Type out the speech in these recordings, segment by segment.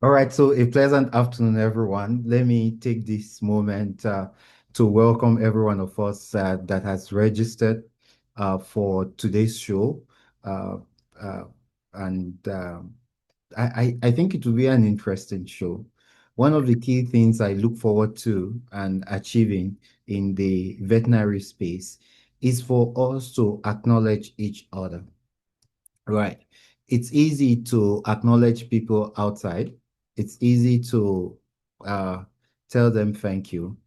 All right, so a pleasant afternoon, everyone. Let me take this moment to welcome every one of us that has registered for today's show. Uh, uh, and I think it will be an interesting show. One of the key things I look forward to and achieving in the veterinary space is for us to acknowledge each other. Right. It's easy to acknowledge people outside. It's easy to uh, tell them thank you.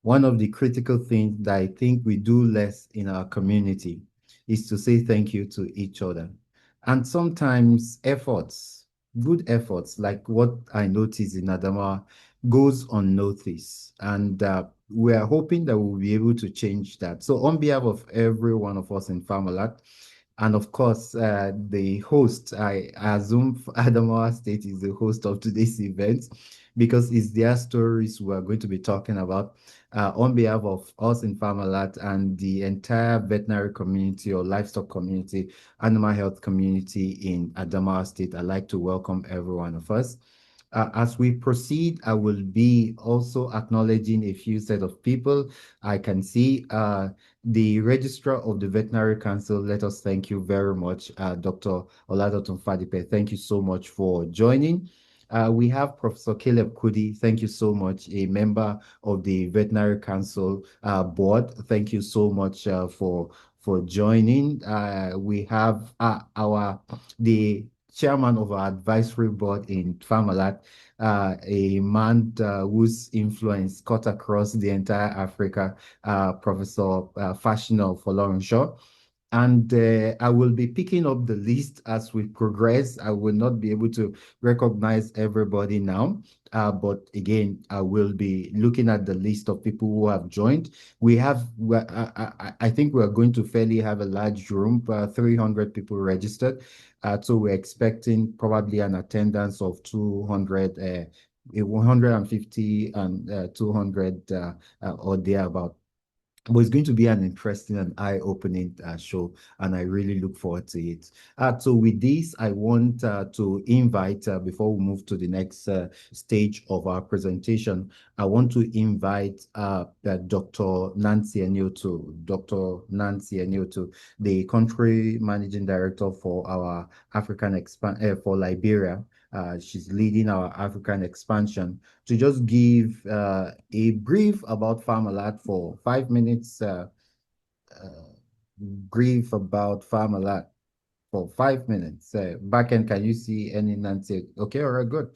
One of the critical things that I think we do less in our community is to say thank you to each other. And sometimes efforts, good efforts, like what I noticed in Adamawa, goes unnoticed. And we are hoping that we'll be able to change that. So on behalf of every one of us in Farmalat, and of course, the host, I assume Adamawa State is the host of today's event because it's their stories we're going to be talking about on behalf of us in Farmalat and the entire veterinary community or livestock community, animal health community in Adamawa State. I'd like to welcome every one of us. As we proceed, I will be also acknowledging a few set of people. I can see the Registrar of the Veterinary Council. Let us thank you very much, Dr. Oladotun Fadipe. Thank you so much for joining. We have Professor Caleb Kudi. Thank you so much, a member of the Veterinary Council board. Thank you so much for joining. We have the chairman of our advisory board in Farmalat, a man whose influence cut across the entire Africa, Professor Fashional Folorunshaw. And I will be picking up the list as we progress. I will not be able to recognize everybody now. But again, I will be looking at the list of people who have joined. I think we're going to fairly have a large room, 300 people registered. So we're expecting probably an attendance of 200, 150 and 200 or thereabout. But it's going to be an interesting and eye-opening show, and I really look forward to it. So with this, I want to invite, before we move to the next stage of our presentation, I want to invite Dr. Nancy Enioto, the country managing director for our for Liberia. She's leading our African expansion to just give a brief about Farmalat for 5 minutes. Uh, Brief about Farmalat for 5 minutes. Backend, can you see any Nancy? Okay, all right, good.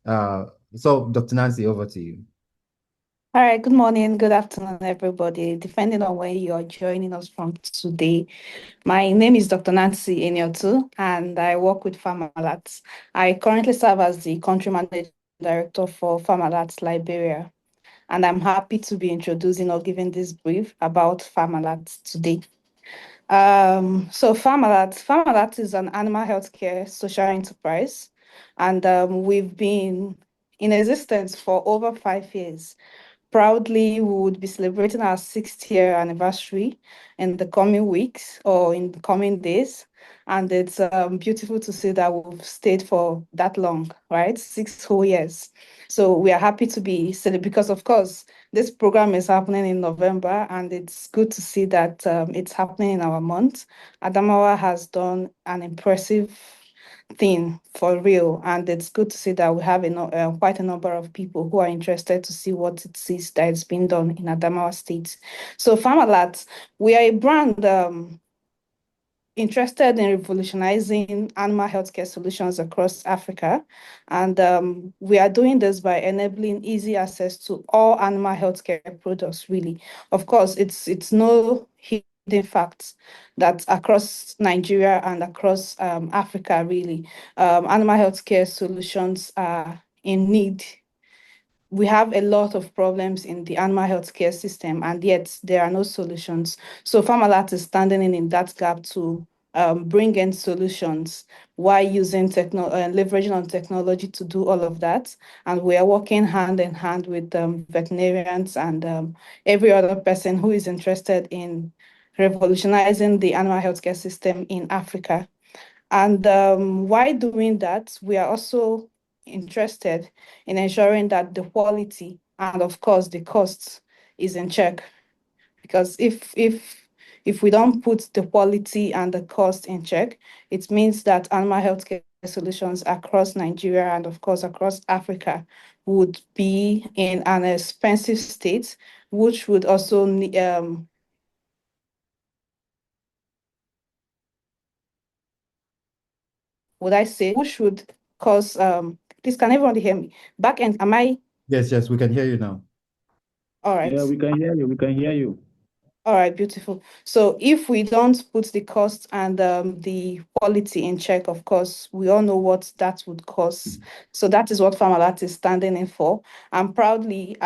Uh, so, Dr. Nancy, over to you. All right, good morning, good afternoon, everybody, depending on where you're joining us from today. My name is Dr. Nancy Eniotu, and I work with Farmalat. I currently serve as the country managing director for Farmalat Liberia, and I'm happy to be introducing or giving this brief about Farmalat today. So Farmalat is an animal healthcare social enterprise, and we've been in existence for over 5 years. Proudly, we would be celebrating our 6th year anniversary in the coming weeks or in the coming days. And it's beautiful to see that we've stayed for that long, right? 6 whole years. So we are happy to be celebrating because, of course, this program is happening in November, and it's good to see that it's happening in our month. Adamawa has done an impressive thing for real, and it's good to see that we have quite a number of people who are interested to see what it is that is being done in Adamawa State. So Farmalat, we are a brand interested in revolutionizing animal healthcare solutions across Africa. And we are doing this by enabling easy access to all animal healthcare products, really. Of course, it's no hidden fact that across Nigeria and across Africa, really, animal healthcare solutions are in need. We have a lot of problems in the animal healthcare system, and yet there are no solutions. So Farmalat is standing in that gap to bring in solutions while leveraging on technology to do all of that. And we are working hand in hand with veterinarians and every other person who is interested in revolutionizing the animal healthcare system in Africa. And while doing that, we are also interested in ensuring that the quality and, of course, the costs is in check. Because if we don't put the quality and the cost in check, it means that animal healthcare solutions across Nigeria and, of course, across Africa would be in an expensive state, which would also would I say, which would cause please, can everyone hear me? Back end, am I Yes, we can hear you now. all right? Yeah, we can hear you. We can hear you. All right, beautiful. So if we don't put the cost and the quality in check, of course, we all know what that would cost. So that is what Farmalat is standing in for. And proudly,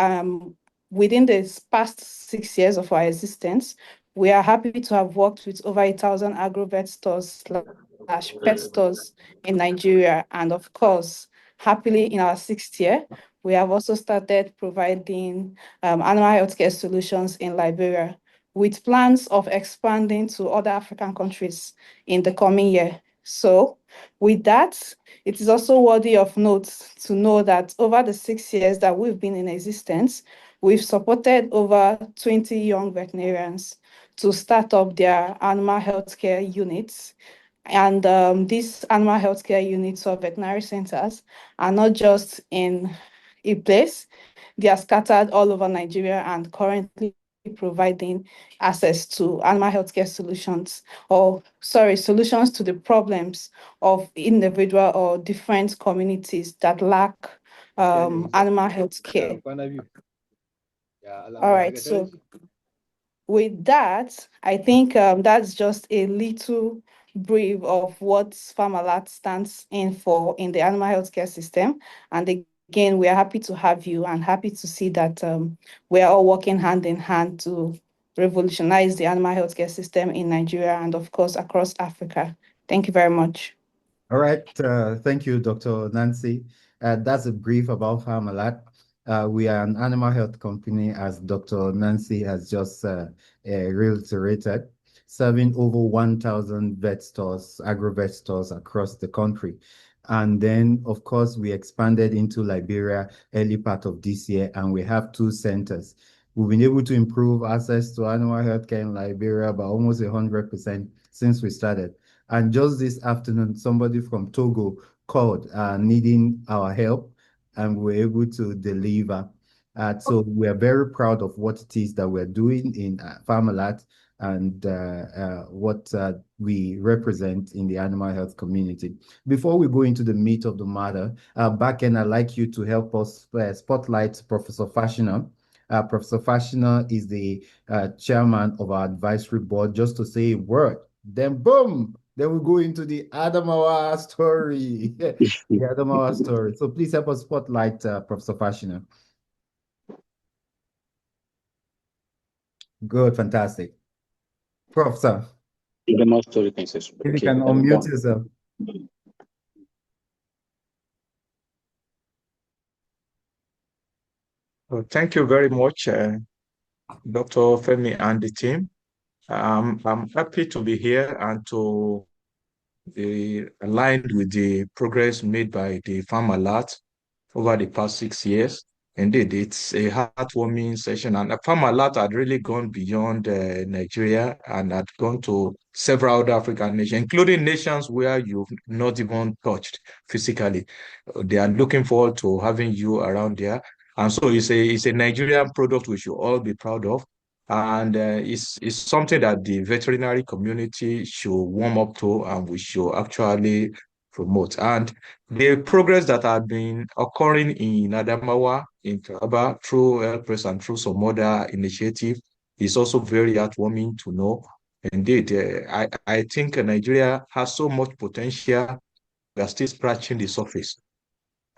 within the past 6 years of our existence, we are happy to have worked with over 1,000 agrovet stores slash pet stores in Nigeria. And of course, happily in our 6th year, we have also started providing animal healthcare solutions in Liberia, with plans of expanding to other African countries in the coming year. So with that, it is also worthy of note to know that over the 6 years that we've been in existence, we've supported over 20 young veterinarians to start up their animal healthcare units. And these animal healthcare units or veterinary centers are not just in a place, they are scattered all over Nigeria and currently providing access to animal healthcare solutions, or sorry, solutions to the problems of individual or different communities that lack animal health care. All right, so with that, I think that's just a little brief of what Farmalat stands in for in the animal healthcare system. And again, we are happy to have you and happy to see that we are all working hand in hand to revolutionize the animal healthcare system in Nigeria and, of course, across Africa. Thank you very much. All right. Thank you, Dr. Nancy. That's a brief about Farmalat. We are an animal health company, as Dr. Nancy has just reiterated, serving over 1,000 vet stores, agro-vet stores across the country. And then, of course, we expanded into Liberia early part of this year, and we have 2 centers. We've been able to improve access to animal health care in Liberia by almost 100% since we started. And just this afternoon, somebody from Togo called needing our help, and we were able to deliver. So we are very proud of what it is that we're doing in Farmalat and what we represent in the animal health community. Before we go into the meat of the matter, back end, I'd like you to help us spotlight Professor Fashina. Professor Fashina is the chairman of our advisory board. Just to say a word, then boom, then we go into the Adamawa story. The Adamawa story. So please help us spotlight Professor Fashina. Good, fantastic. Professor, Adamawa story, if you can unmute yourself. Well, thank you very much, Dr. Femi and the team. I'm happy to be here and to be aligned with the progress made by the Farmalat over the past 6 years. Indeed, it's a heartwarming session, and Farmalat had really gone beyond Nigeria and had gone to several other African nations, including nations where you've not even touched physically. They are looking forward to having you around there. And so it's a Nigerian product we should all be proud of. And it's something that the veterinary community should warm up to and we should actually promote. And the progress that had been occurring in Adamawa, in Taraba, through PRES and through some other initiative is also very heartwarming to know. Indeed, I think Nigeria has so much potential. We are still scratching the surface.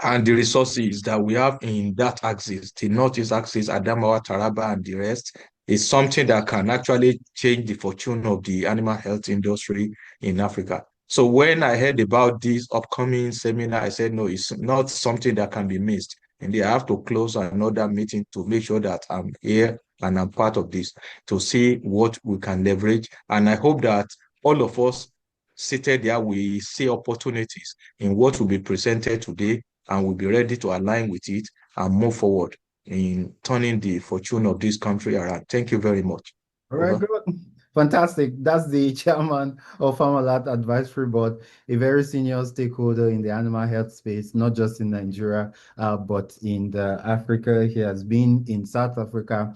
And the resources that we have in that axis, the northeast axis, Adamawa, Taraba, and the rest, is something that can actually change the fortune of the animal health industry in Africa. So when I heard about this upcoming seminar, I said, no, it's not something that can be missed. And I have to close another meeting to make sure that I'm here and I'm part of this to see what we can leverage. And I hope that all of us seated there, we see opportunities in what will be presented today and we'll be ready to align with it and move forward in turning the fortune of this country around. Thank you very much. All right, Over. good. Fantastic. That's the chairman of Farmerlat Advisory Board, a very senior stakeholder in the animal health space, not just in Nigeria, but in Africa. He has been in South Africa,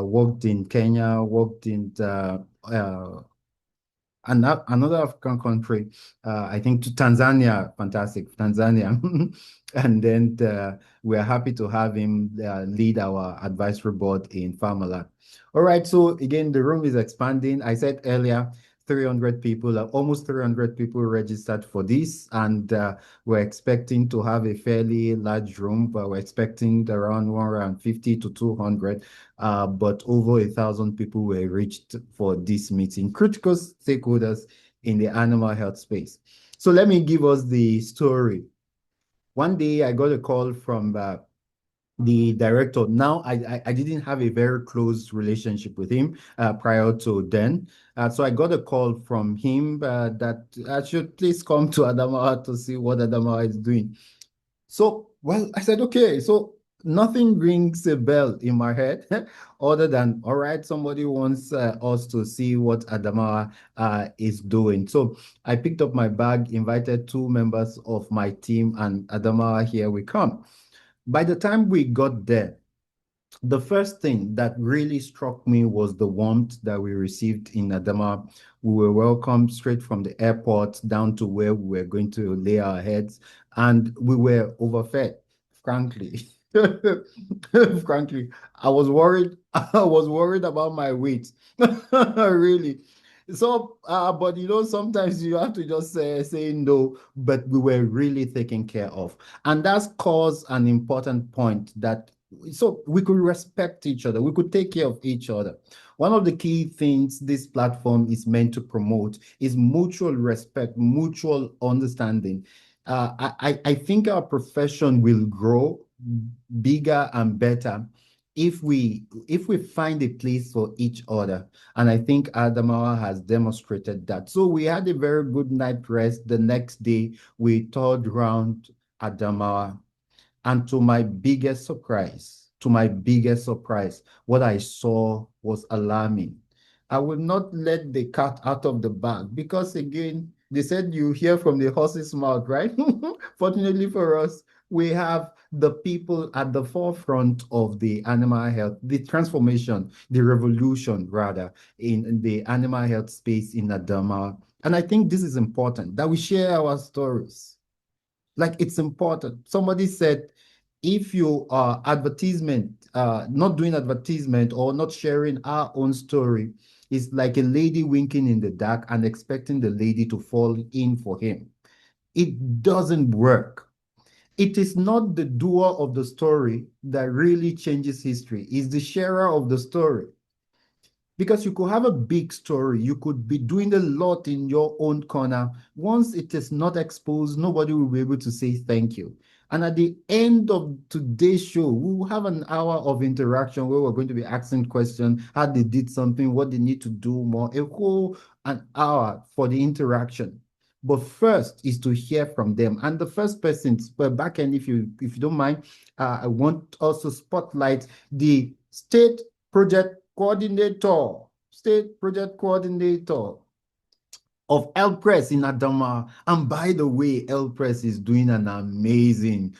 worked in Kenya, worked in another African country, I think to Tanzania, fantastic, Tanzania. And then we're happy to have him lead our advisory board in Farmerland. All right, so again, the room is expanding. I said earlier, 300 people, almost 300 people registered for this, and we're expecting to have a fairly large room, but we're expecting around 150 to 200, but over 1,000 people were reached for this meeting, critical stakeholders in the animal health space. So let me give us the story. One day I got a call from the director. Now, I didn't have a very close relationship with him prior to then. So I got a call from him that I should please come to Adamawa to see what Adamawa is doing. So, well, I said, okay. So nothing rings a bell in my head other than, all right, somebody wants us to see what Adamawa is doing. So I picked up my bag, invited 2 members of my team, and Adamawa, here we come. By the time we got there, the first thing that really struck me was the warmth that we received in Adamawa. We were welcomed straight from the airport down to where we were going to lay our heads, and we were overfed, frankly. Frankly, I was worried. I was worried about my weight, really. So, but sometimes you have to just say no, but we were really taken care of. And that's caused an important point that so we could respect each other, we could take care of each other. One of the key things this platform is meant to promote is mutual respect, mutual understanding. I think our profession will grow bigger and better if we find a place for each other. And I think Adamawa has demonstrated that. So we had a very good night rest. The next day, we toured around Adamawa. And to my biggest surprise, what I saw was alarming. I will not let the cat out of the bag because, again, they said you hear from the horse's mouth, right? Fortunately for us, we have the people at the forefront of the animal health, the transformation, the revolution, rather, in the animal health space in Adamawa. And I think this is important, that we share our stories. Like, it's important. Somebody said, if you are not doing advertisement or not sharing our own story, it's like a lady winking in the dark and expecting the lady to fall in for him. It doesn't work. It is not the doer of the story that really changes history. It's the sharer of the story. Because you could have a big story, you could be doing a lot in your own corner. Once it is not exposed, nobody will be able to say thank you. And at the end of today's show, we will have an hour of interaction where we're going to be asking questions, how they did something, what they need to do more, a whole an hour for the interaction. But first is to hear from them. And the first person, well, back end, if you don't mind, I want us to spotlight the state project coordinator of PRES in Adamawa. And by the way, PRES is doing an amazing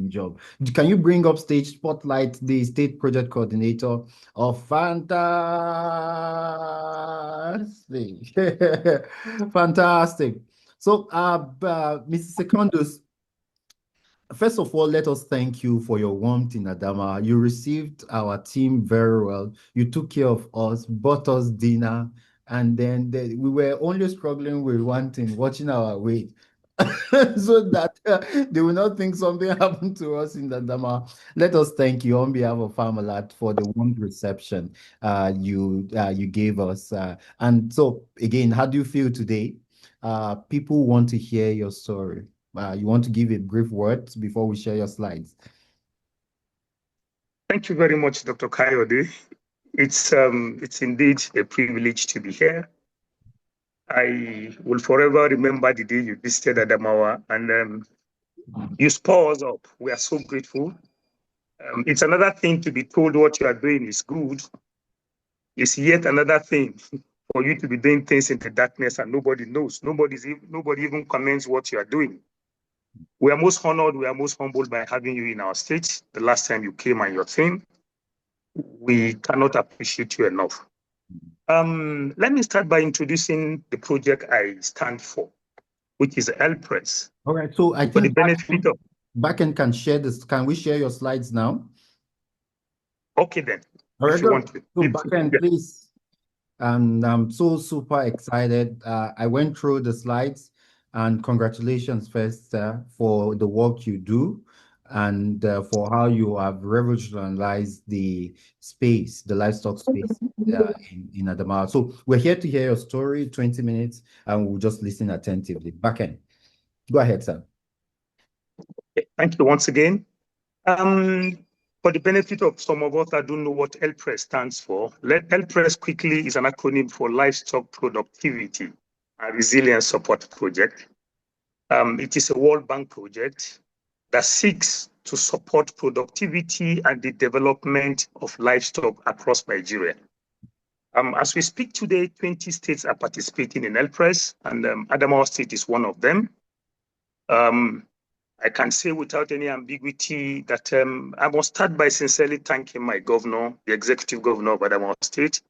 job. Can you bring up stage spotlight the state project coordinator of fantastic. Fantastic. So Mrs. Secondus, first of all, let us thank you for your warmth in Adamawa. You received our team very well. You took care of us, bought us dinner, and then we were only struggling with one thing, watching our weight. So that they will not think something happened to us in Adamawa. Let us thank you on behalf of Farmerlat for the warm reception you gave us. And so, again, how do you feel today? People want to hear your story. You want to give a brief word before we share your slides? Thank you very much, Dr. Kayode. It's indeed a privilege to be here. I will forever remember the day you visited Adamawa, and You spur us up. We are so grateful. It's another thing to be told what you are doing is good. It's yet another thing for you to be doing things in the darkness and nobody knows. Nobody even comments what you are doing. We are most honored, we are most humbled by having you in our state. The last time you came and your team, we cannot appreciate you enough. Let me start by introducing the project I stand for, which is PRES. All right, so I For the think benefit of Backend can share this. Can we share your slides now? okay then. All right, If you want to. so Backend, please. And I'm so super excited. I went through the slides, and congratulations first for the work you do and for how you have revolutionized the space, the livestock space in Adamawa. So we're here to hear your story, 20 minutes, and we'll just listen attentively. Backend, go ahead, sir. Thank you once again. For the benefit of some of us that don't know what PRES stands for, PRES quickly is an acronym for Livestock Productivity and Resilience Support Project. It is a World Bank project that seeks to support productivity and the development of livestock across Nigeria. As we speak today, 20 states are participating in PRES, and Adamawa State is one of them. I can say without any ambiguity that I must start by sincerely thanking my governor, the executive governor of Adamawa State,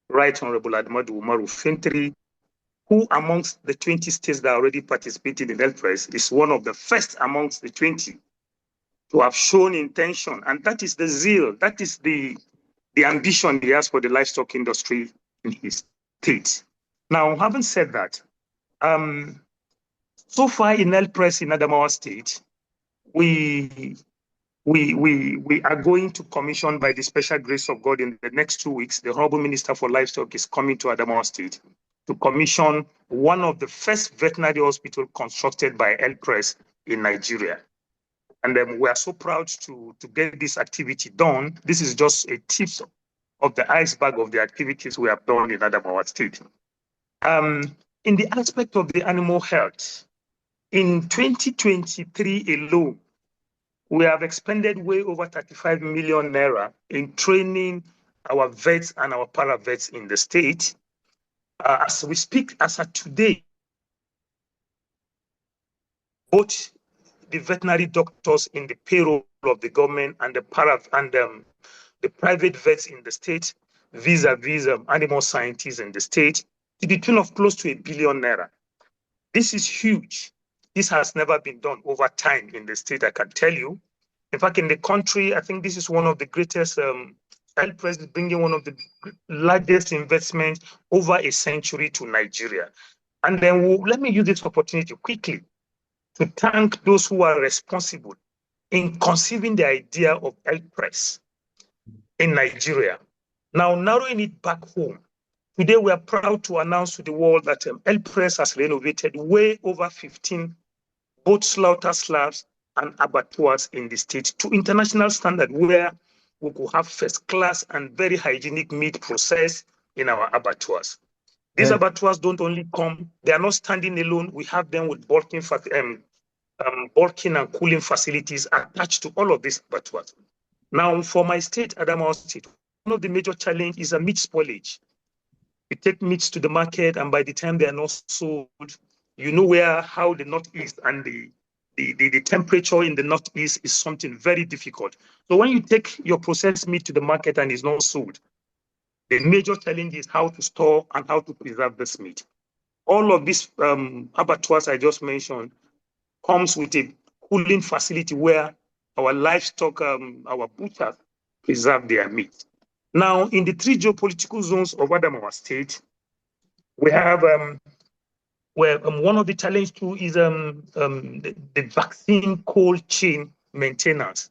Right Honorable Ahmadu Umaru Fintiri, who amongst the 20 states that already participated in PRES is one of the first amongst the 20 to have shown intention. And that is the zeal, that is the ambition he has for the livestock industry in his state. Now, having said that, so far in PRES in Adamawa State, we are going to commission by the special grace of God in the next 2 weeks. The Honorable Minister for Livestock is coming to Adamawa State to commission one of the first veterinary hospitals constructed by PRES in Nigeria. And we are so proud to get this activity done. This is just a tip of the iceberg of the activities we have done in Adamawa State. In the aspect of the animal health, in 2023 alone, we have expended way over 35 million naira in training our vets and our para-vets in the state. As we speak, as of today, both the veterinary doctors in the payroll of the government and the private vets in the state, vis-a-vis animal scientists in the state, to the tune of close to 1 billion naira. This is huge. This has never been done over time in the state, I can tell you. In fact, in the country, I think this is one of the greatest, PRES is bringing one of the largest investments over a century to Nigeria. And then let me use this opportunity quickly to thank those who are responsible in conceiving the idea of PRES in Nigeria. Now, narrowing it back home, today we are proud to announce to the world that PRES has renovated way over 15 both slaughter slabs and abattoirs in the state to international standard, where we could have first class and very hygienic meat processed in our abattoirs. These abattoirs don't only come, they are not standing alone. We have them with bulking and cooling facilities attached to all of these abattoirs. Now, for my state, Adamawa State, one of the major challenges is a meat spoilage. We take meats to the market, and by the time they are not sold, you know how the Northeast and the temperature in the Northeast is something very difficult. So when you take your processed meat to the market and it's not sold, the major challenge is how to store and how to preserve this meat. All of these abattoirs I just mentioned comes with a cooling facility where our livestock, our butchers preserve their meat. Now, in the 3 geopolitical zones of Adamawa State, we have where one of the challenges too is the vaccine cold chain maintenance.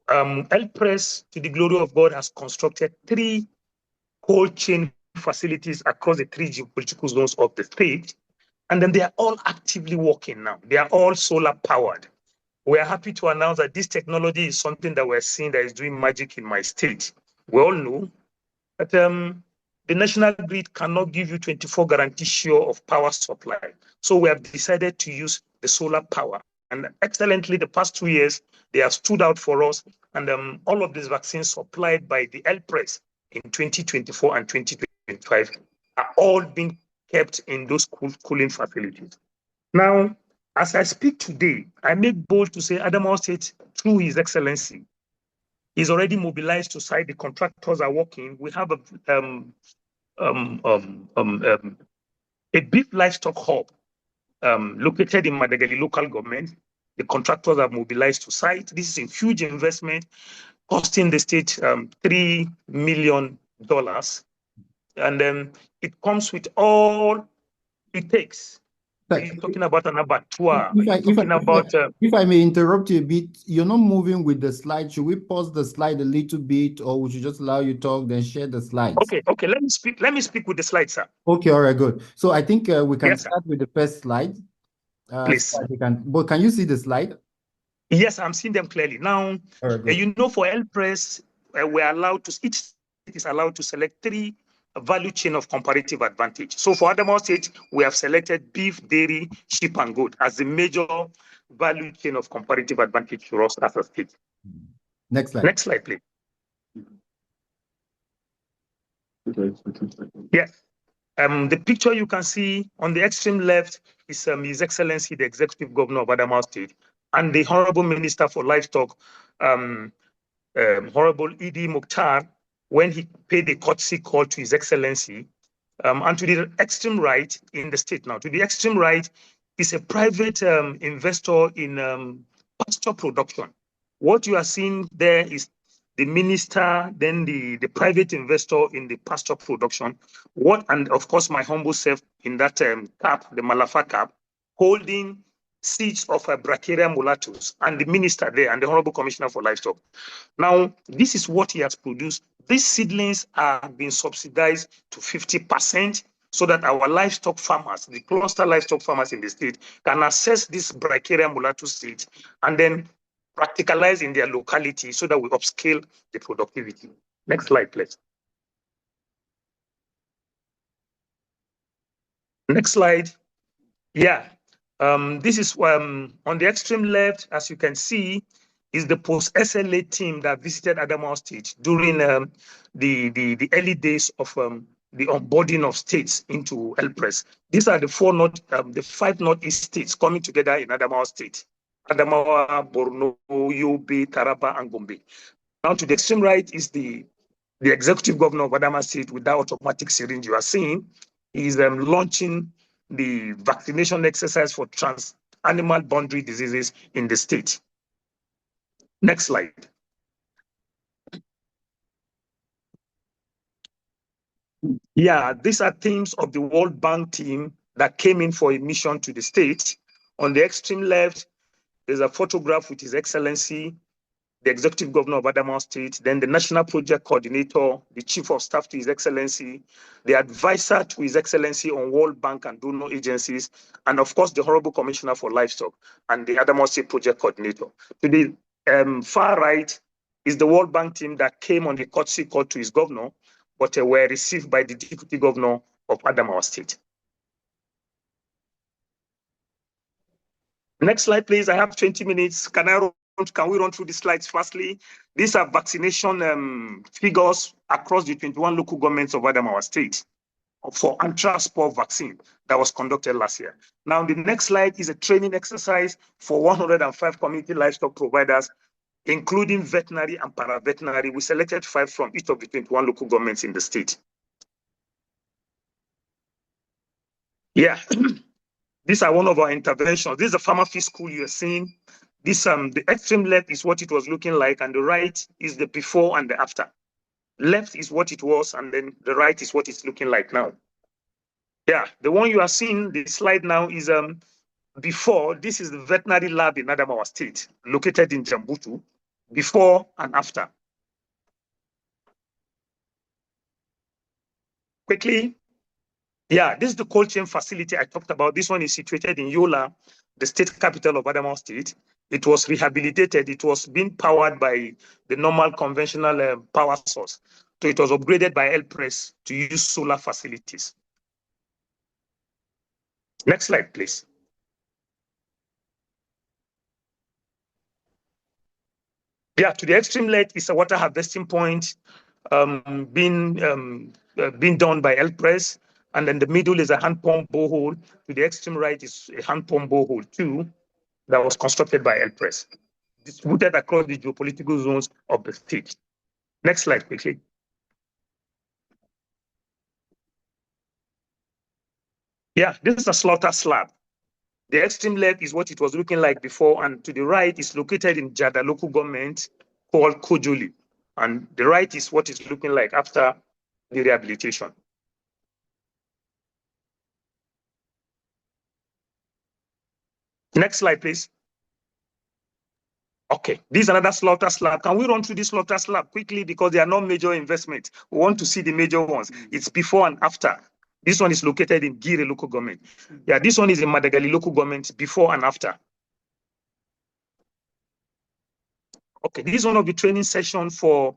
PRES, to the glory of God, has constructed 3 cold chain facilities across the 3 geopolitical zones of the state, and then they are all actively working now. They are all solar powered. We are happy to announce that this technology is something that we're seeing that is doing magic in my state. We all know that the national grid cannot give you 24 guarantee sure of power supply. So we have decided to use the solar power And excellently, the past 2 years, they have stood out for us. And all of these vaccines supplied by the PRES in 2024 and 2025 are all being kept in those cooling facilities. Now, as I speak today, I make bold to say Adamawa State, through His Excellency, is already mobilized to site. The contractors are working. We have a beef livestock hub located in Madagali local government. The contractors are mobilized to site. This is a huge investment costing the state $3 million. And it comes with all it takes. You're talking about an abattoir. If I may interrupt you a bit, you're not moving with the slide. Should we pause the slide a little bit, or we should just allow you to talk, then share the slides? Okay. Let me speak with the slides, sir. Okay, all right, good. So I think we can start with the first slide. Please. So but can you see the slide? Yes, I'm seeing them clearly. Now, you know, for PRES, we're allowed to, each state is allowed to select 3 value chain of comparative advantage. So for Adamawa State, we have selected beef, dairy, sheep, and goat as the major value chain of comparative advantage for us as a state. Next slide. Next slide, please. Yes. The picture you can see on the extreme left is His Excellency, the Executive Governor of Adamawa State, and the Honorable Minister for Livestock, Honorable Idi Mukhtar, when he paid a courtesy call to His Excellency. And to the extreme right in the state now, to the extreme right is a private investor in pasture production. What you are seeing there is the minister, then the private investor in the pasture production. And of course, my humble self in that cap, the Malafa cap, holding seeds of Brachiaria mulatus, and the minister there and the Honorable Commissioner for Livestock. Now, this is what he has produced. These seedlings are being subsidized to 50% so that our livestock farmers, the cluster livestock farmers in the state, can access this Brachiaria mulatus seeds and then practicalize in their locality so that we upscale the productivity. Next slide, please. Next slide. Yeah. This is on the extreme left, as you can see, is the post-SLA team that visited Adamawa State during the early days of the onboarding of states into PRES. These are the 5 northeast states coming together in Adamawa State: Adamawa, Borno, Yobe, Taraba, and Gombe. Now, to the extreme right is the Executive Governor of Adamawa State with that automatic syringe you are seeing. He is launching the vaccination exercise for trans-animal boundary diseases in the state. Next slide. Yeah, these are teams of the World Bank team that came in for a mission to the state. On the extreme left, there's a photograph with His Excellency, the Executive Governor of Adamawa State, then the National Project Coordinator, the Chief of Staff to His Excellency, the Advisor to His Excellency on World Bank and donor agencies, and of course, the Honorable Commissioner for Livestock and the Adamawa State Project Coordinator. To the far right is the World Bank team that came on the courtesy call to his governor, but were received by the Deputy Governor of Adamawa State. Next slide, please. I have 20 minutes. Can we run through the slides firstly? These are vaccination figures across the 21 local governments of Adamawa State for anthrax-spore vaccine that was conducted last year. Now, the next slide is a training exercise for 105 community livestock providers, including veterinary and para-veterinary. We selected 5 from each of the 21 local governments in the state. Yeah. These are one of our interventions. This is a farmer field school you're seeing. This the extreme left is what it was looking like, and the right is the before and the after. Left is what it was, and then the right is what it's looking like now. Yeah, the one you are seeing, the slide now is before. This is the veterinary lab in Adamawa State, located in Jambutu, before and after. Quickly. Yeah, this is the cold chain facility I talked about. This one is situated in Yola, the state capital of Adamawa State. It was rehabilitated. It was being powered by the normal conventional power source. So it was upgraded by PRES to use solar facilities. Next slide, please. Yeah, to the extreme left is a water harvesting point being done by PRES, and then the middle is a hand pump borehole. To the extreme right is a hand pump borehole too that was constructed by PRES, distributed across the geopolitical zones of the state. Next slide, quickly. Yeah, this is a slaughter slab. The extreme left is what it was looking like before, and to the right is located in Jada local government called Kojoli. And the right is what it's looking like after the rehabilitation. Next slide, please. Okay, this is another slaughter slab. Can we run through this slaughter slab quickly because they are not major investments? We want to see the major ones. It's before and after. This one is located in Gire local government. Yeah, this one is in Madagali local government before and after. Okay, this is one of the training sessions for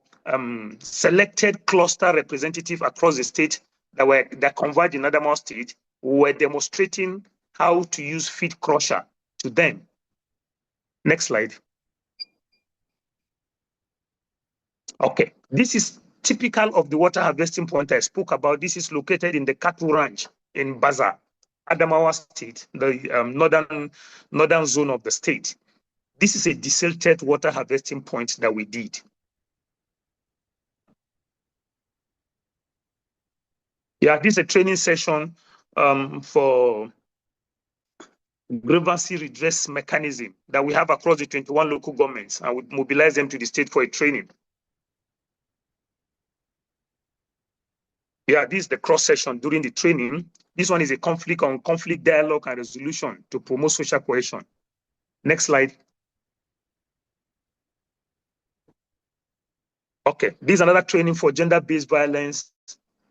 selected cluster representatives across the state that converged in Adamawa State. We were demonstrating how to use feed crusher to them. Next slide. Okay, this is typical of the water harvesting point I spoke about. This is located in the cattle ranch in Baza, Adamawa State, the northern zone of the state. This is a desilted water harvesting point that we did. Yeah, this is a training session for grievance redress mechanism that we have across the 21 local governments, and we mobilize them to the state for a training. Yeah, this is the cross session during the training. This one is a conflict dialogue and resolution to promote social cohesion. Next slide. Okay, this is another training for gender-based violence.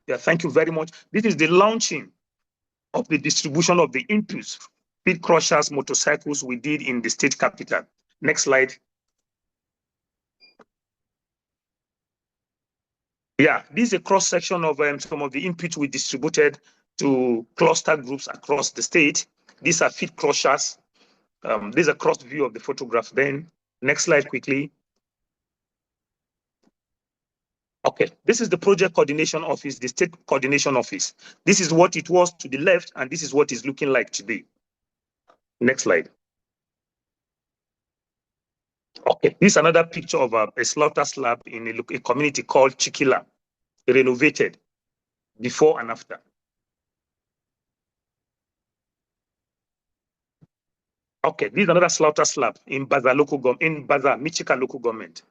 Yeah, thank you very much. This is the launching of the distribution of the inputs, feed crushers, motorcycles we did in the state capital. Next slide. Yeah, this is a cross-section of some of the inputs we distributed to cluster groups across the state. These are feed crushers. This is a cross view of the photograph then. Next slide quickly. Okay, this is the project coordination office, the state coordination office. This is what it was to the left, and this is what it's looking like today. Next slide. Okay, this is another picture of a slaughter slab in a community called Chikila, renovated before and after. Okay, this is another slaughter slab in Baza local government, in Baza, Michika local government.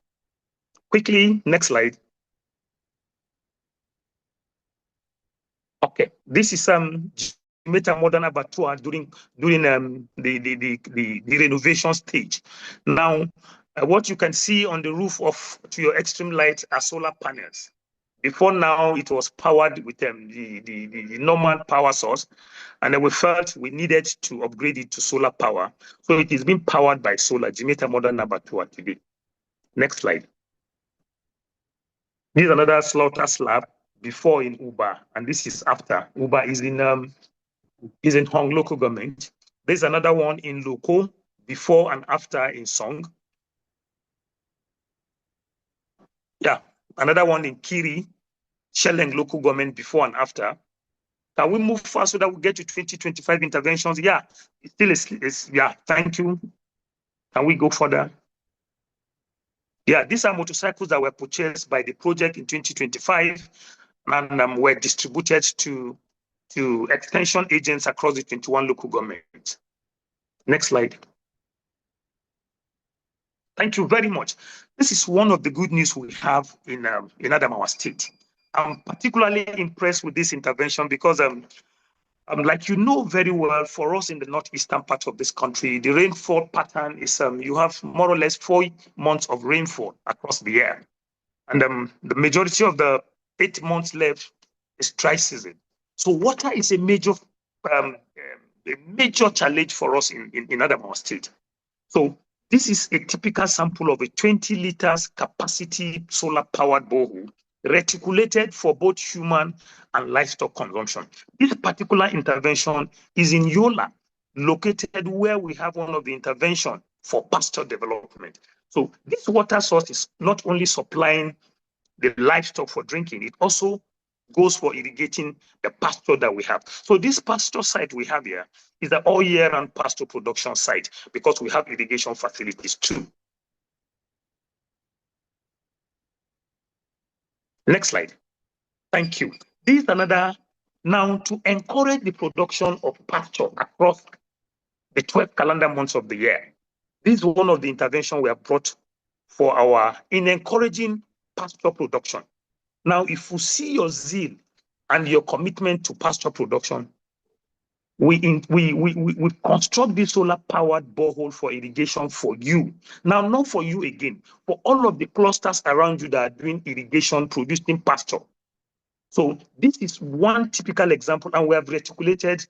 Quickly, next slide. Okay, this is modern abattoir during the renovation stage. Now, what you can see on the roof to your extreme light are solar panels. Before now, it was powered with the normal power source, and then we felt we needed to upgrade it to solar power. So it is being powered by solar, Jimeta Modern Abattoir today. Next slide. This is another slaughter slab before in Uba, and this is after. Uba is in Hong local government. There's another one in Loko before and after in Song. Yeah, another one in Kiri, Shelleng local government before and after. Can we move fast so that we get to 2025 interventions? Yeah, it still is. Yeah, thank you. Can we go further? Yeah, these are motorcycles that were purchased by the project in 2025 and were distributed to extension agents across the 21 local governments. Next slide. Thank you very much. This is one of the good news we have in Adamawa State. I'm particularly impressed with this intervention because like you know very well, for us in the northeastern part of this country, the rainfall pattern is you have more or less 4 months of rainfall across the year. And the majority of the 8 months left is dry season. So water is a major challenge for us in Adamawa State. So this is a typical sample of a 20 liters capacity solar powered borehole reticulated for both human and livestock consumption. This particular intervention is in Yola, located where we have one of the intervention for pasture development. So this water source is not only supplying the livestock for drinking, it also goes for irrigating the pasture that we have. So this pasture site we have here is an all year round pasture production site because we have irrigation facilities too. Next slide. Thank you. This is another, now to encourage the production of pasture across the 12 calendar months of the year. This is one of the interventions we have brought in encouraging pasture production. Now, if you see your zeal and your commitment to pasture production, we construct this solar-powered borehole for irrigation for you. Now, not for you again, for all of the clusters around you that are doing irrigation, producing pasture. So this is one typical example, and we have reticulated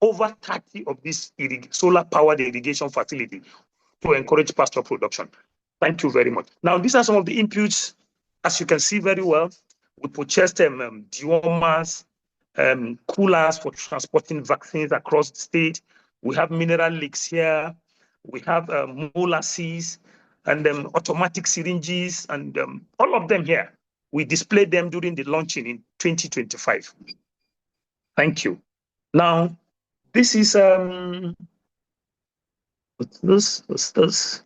over 30 of these solar-powered irrigation facility to encourage pasture production. Thank you very much. Now, these are some of the inputs. As you can see very well, we purchased dewormers, coolers for transporting vaccines across the state. We have mineral leaks here. We have molasses and automatic syringes, and all of them here. We displayed them during the launching in 2025. Thank you. Now, this is what's this?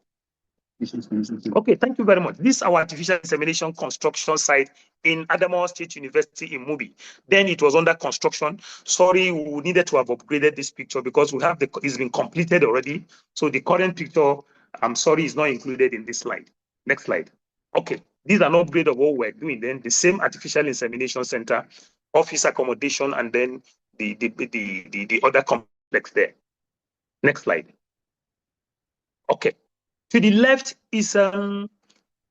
Okay, thank you very much. This is our artificial insemination construction site in Adamawa State University in Mubi. Then it was under construction. Sorry, we needed to have upgraded this picture because we have it's been completed already. So the current picture, I'm sorry, is not included in this slide. Next slide. Okay, these are an upgrade of what we're doing. Then the same artificial insemination center, office accommodation, and then the other complex there. Next slide. Okay. To the left is a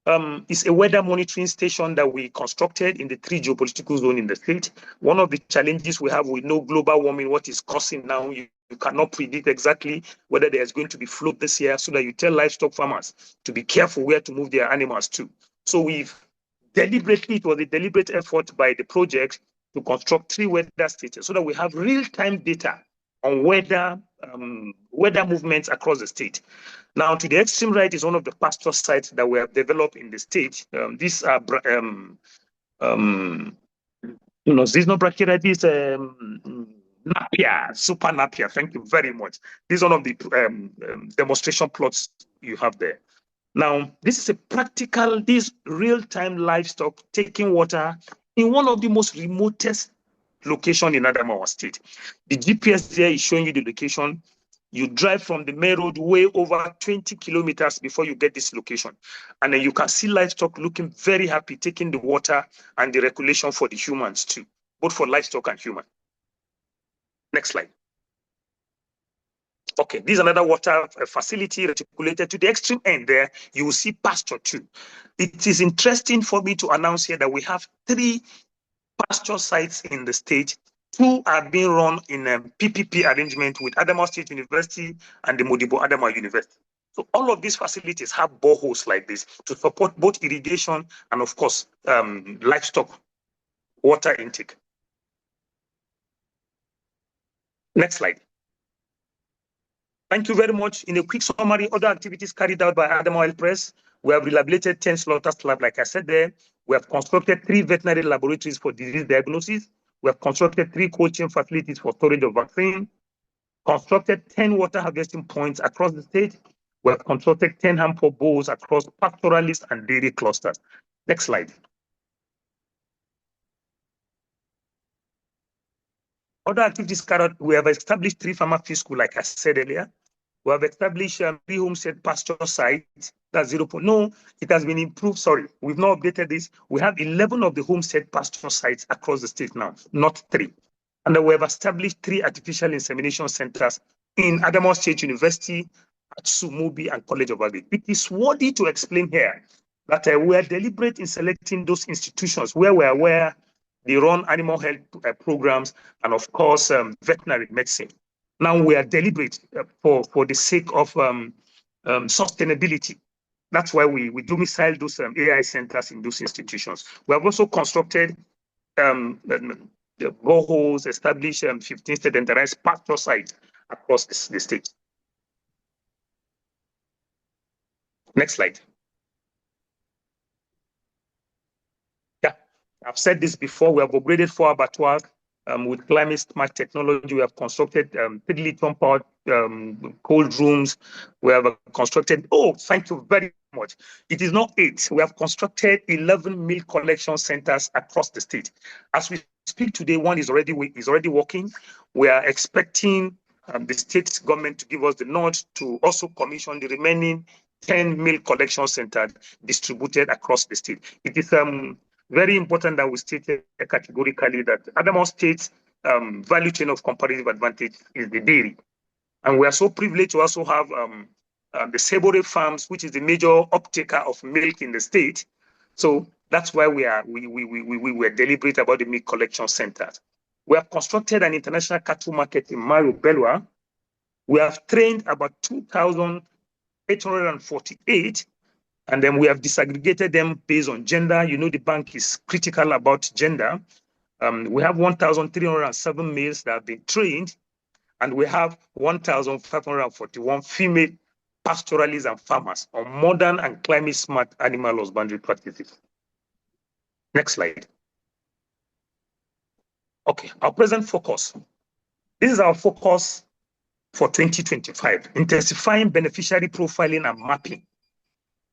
weather monitoring station that we constructed in the 3 geopolitical zones in the state. One of the challenges we have with no global warming, what is causing now, you cannot predict exactly whether there's going to be flood this year, so that you tell livestock farmers to be careful where to move their animals to. So it was a deliberate effort by the project to construct 3 weather stations so that we have real-time data on weather movements across the state. Now, to the extreme right is one of the pasture sites that we have developed in the state. These are Napier, super Napier. Thank you very much. This is one of the demonstration plots you have there. Now, this is a practical, this real-time livestock taking water in one of the most remotest location in Adamawa State. The GPS there is showing you the location. You drive from the main road way over 20 kilometers before you get this location. And then you can see livestock looking very happy, taking the water and the regulation for the humans too, both for livestock and human. Next slide. Okay, this is another water facility reticulated to the extreme end there. You will see pasture too. It is interesting for me to announce here that we have 3 pasture sites in the state. 2 are being run in a PPP arrangement with Adamawa State University and the Modibo Adamawa University. So all of these facilities have boreholes like this to support both irrigation and, of course, livestock water intake. Next slide. Thank you very much. In a quick summary, other activities carried out by Adamawa PRES. We have rehabilitated 10 slaughter slabs, like I said there. We have constructed 3 veterinary laboratories for disease diagnosis. We have constructed 3 cold chain facilities for storage of vaccine, constructed 10 water harvesting points across the state. We have constructed 10 harmful bowls across pastoralist and dairy clusters. Next slide. Other activities carried out, we have established 3 farmer field schools, like I said earlier. We have established 3 homestead pasture sites. That's 0. No, it has been improved. Sorry, we've not updated this. We have 11 of the homestead pasture sites across the state now, not 3. And then we have established 3 artificial insemination centers in Adamawa State University, at Sumubi, and College of Agriculture. It is worthy to explain here that we are deliberate in selecting those institutions where we are aware they run animal health programs and, of course, veterinary medicine. Now we are deliberate for the sake of sustainability. That's why we domicile those AI centers in those institutions. We have also constructed the boreholes, established 15 sedentarized pasture sites across the state. Next slide. Yeah, I've said this before. We have upgraded 4 abattoirs with climate smart technology. We have constructed 3 lithium powered cold rooms. We have constructed, oh, thank you very much. It is not 8. We have constructed 11 milk collection centers across the state. As we speak today, one is already working. We are expecting the state government to give us the nod to also commission the remaining 10 milk collection centers distributed across the state. It is very important that we state categorically that Adamawa State's value chain of comparative advantage is the dairy. And we are so privileged to also have the Sebore farms, which is the major uptaker of milk in the state. So that's why we were deliberate about the milk collection centers. We have constructed an international cattle market in Mario Belwa. We have trained about 2,848, and then we have disaggregated them based on gender. You know, the bank is critical about gender. We have 1,307 males that have been trained, and we have 1,541 female pastoralists and farmers on modern and climate smart animal husbandry practices. Next slide. Okay, our present focus. This is our focus for 2025, intensifying beneficiary profiling and mapping,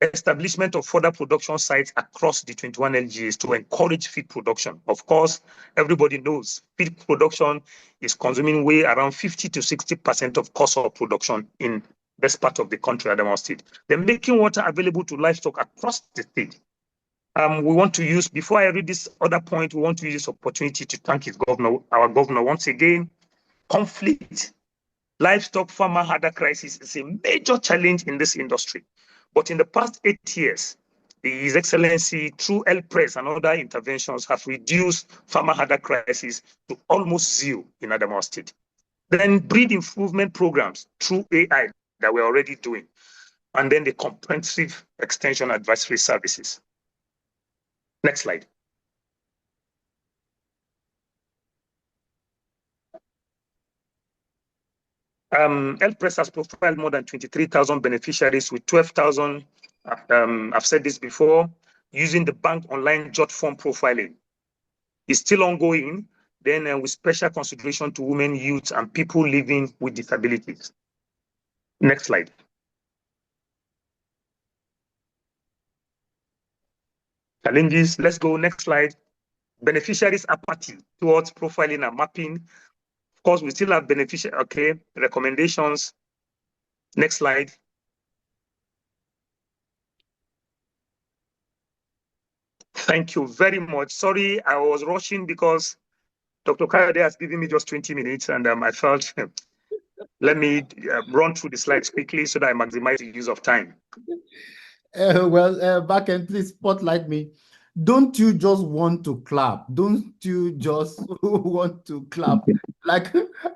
establishment of further production sites across the 21 LGAs to encourage feed production. Of course, everybody knows feed production is consuming way around 50 to 60% of cost of production in best part of the country, Adamawa State. They're making water available to livestock across the state. We want to use, before I read this other point, we want to use this opportunity to thank our governor once again. Conflict, livestock farmer harder crisis is a major challenge in this industry. But in the past 8 years, His Excellency, through PRES and other interventions, have reduced farmer harder crisis to almost zero in Adamawa State. Then breed improvement programs through AI that we're already doing. And then the comprehensive extension advisory services. Next slide. PRES has profiled more than 23,000 beneficiaries with 12,000. I've said this before, using the bank online jot form profiling. It's still ongoing, then with special consideration to women, youth, and people living with disabilities. Next slide. Challenges, let's go, next slide. Beneficiaries apathy towards profiling and mapping. Of course, we still have beneficiary, okay, recommendations. Next slide. Thank you very much. Sorry, I was rushing because Dr. Kayode has given me just 20 minutes and I felt, let me run through the slides quickly so that I maximize the use of time. Back and please spotlight me. Don't you just want to clap? Don't you just want to clap? Like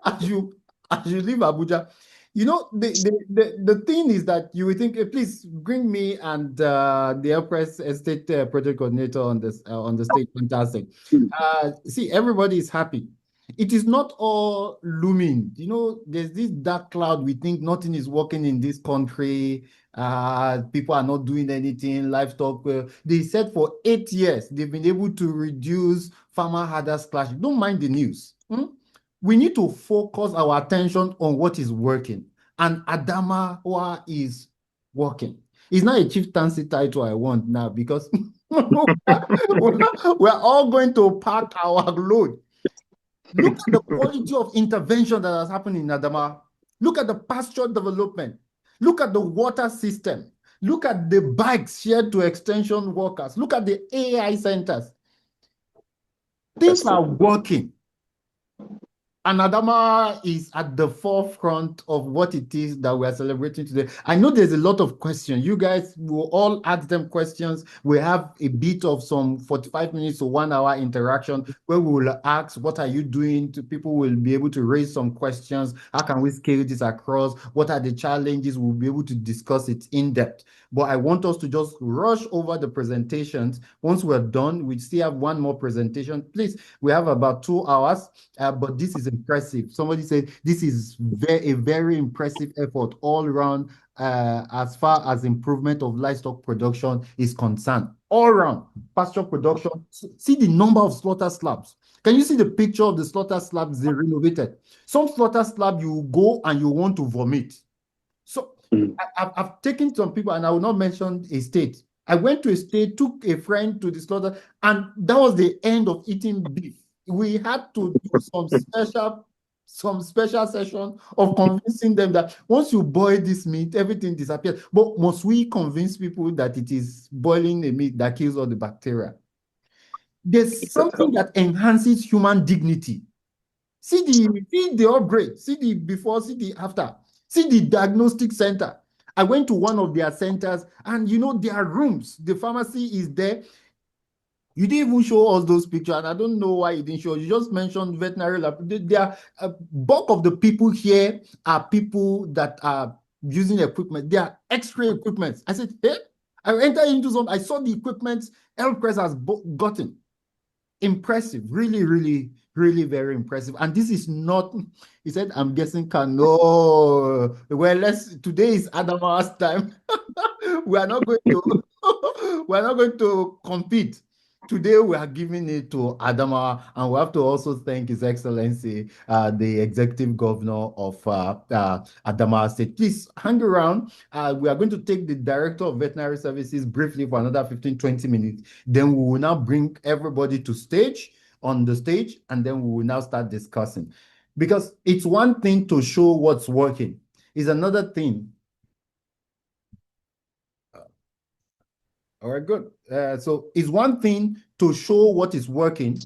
as you leave Abuja, you know, the thing is that you would think, hey, please bring me and the PRES estate project coordinator on the state. Fantastic. See, everybody is happy. It is not all looming. You know, there's this dark cloud. We think nothing is working in this country. People are not doing anything. Livestock. They said for 8 years they've been able to reduce farmer herders clash. Don't mind the news. We need to focus our attention on what is working, and Adamawa is working. It's not a chieftaincy title I want now because we're all going to pack our load. Look at the quality of intervention that has happened in Adamawa. Look at the pasture development. Look at the water system. Look at the bikes shared to extension workers. Look at the AI centers. Things are working. And Adamawa is at the forefront of what it is that we are celebrating today. I know there's a lot of questions. You guys will all ask them questions. We have a bit of some 45 minutes to 1 hour interaction where we will ask, what are you doing? People will be able to raise some questions. How can we scale this across? What are the challenges? We'll be able to discuss it in depth. But I want us to just rush over the presentations. Once we're done, we still have one more presentation. Please, we have about 2 hours, but this is a impressive. Somebody said this is a very impressive effort all around as far as improvement of livestock production is concerned. All around pasture production. See the number of slaughter slabs. Can you see the picture of the slaughter slabs they renovated? Some slaughter slab you go and you want to vomit. So I've taken some people, and I will not mention a state. I went to a state, took a friend to the slaughter, and that was the end of eating beef. We had to do some special session of convincing them that once you boil this meat, everything disappears. But must we convince people that it is boiling a meat that kills all the bacteria? There's something that enhances human dignity. See the upgrade, see the before, see the after, see the diagnostic center. I went to one of their centers, and their rooms, the pharmacy is there. You didn't even show us those pictures, and I don't know why you didn't show. You just mentioned veterinary lab. Bulk of the people here are people that are using equipment. They are X-ray equipment. I said, hey, I entered into some. I saw the equipment PRES has gotten. Impressive, really, really, really very impressive. And this is not, he said, I'm guessing no. Well, today is Adamawa's time. we are not going to compete. Today we are giving it to Adamawa, and we have to also thank His Excellency, the Executive Governor of Adamawa State. Please hang around. We are going to take the Director of Veterinary Services briefly for another 15-20 minutes. Then we will now bring everybody on the stage, and then we will now start discussing. Because it's one thing to show what's working. It's another thing. All right, good. So it's one thing to show what is working.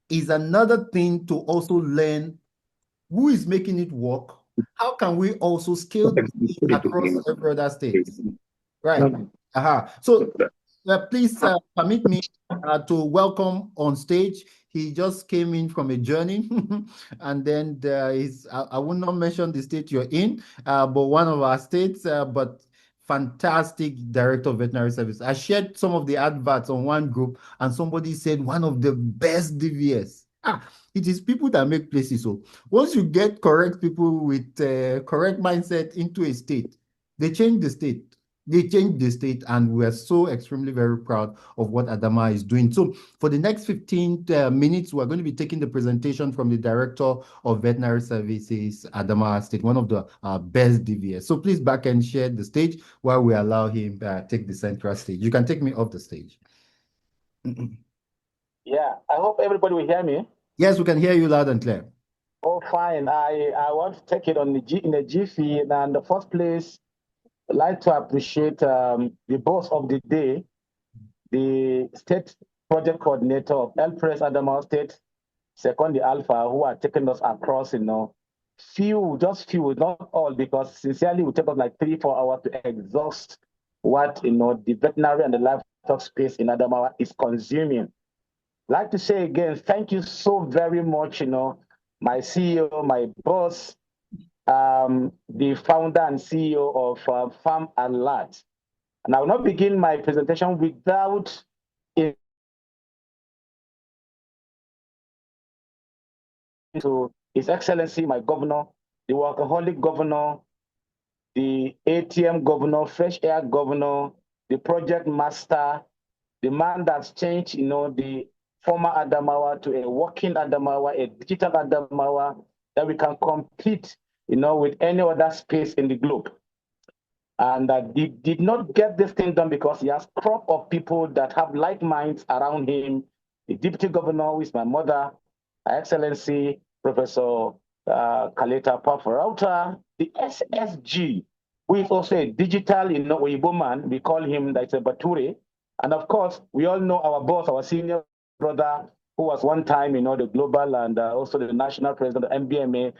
Is another thing to also learn who is making it work. How can we also scale this across every other state? Right. So please permit me to welcome on stage. He just came in from a journey, and then I will not mention the state you're in, but one of our states, but fantastic Director of Veterinary Service. I shared some of the adverts on one group, and somebody said one of the best DVS. It is people that make places. So once you get correct people with correct mindset into a state, they change the state. They changed the state, and we are so extremely very proud of what Adamawa is doing. So for the next 15 minutes, we're going to be taking the presentation from the Director of Veterinary Services, Adamawa State, one of the best DVS. So please back and share the stage while we allow him take the central stage. You can take me off the stage. Yeah, I hope everybody will hear me. Yes, we can hear you loud and clear. Oh, fine. I want to take it on in a jiffy. And in the first place, I'd like to appreciate the boss of the day, the state project coordinator of PRES Adamawa State, Secondee Alfa, who are taking us across, just few, not all, because sincerely it will take us like 3-4 hours to exhaust what, the veterinary and the livestock space in Adamawa is consuming. I'd like to say again, thank you so very much, my CEO, my boss, the founder and CEO of Farm Alert. And I will not begin my presentation without to His Excellency, my governor, the workaholic governor, the ATM governor, fresh air governor, the project master, the man that's changed, the former Adamawa to a working Adamawa, a digital Adamawa, that we can compete with any other space in the globe. And he did not get this thing done because he has a crop of people that have like minds around him. The deputy governor, who is my mother, Her Excellency, Professor Kaleta Pafarauta, the SSG, who is also a digital, Oyibo man. We call him, that's a Bature. And of course, we all know our boss, our senior brother, who was one time, the global and also the national president of MBMA,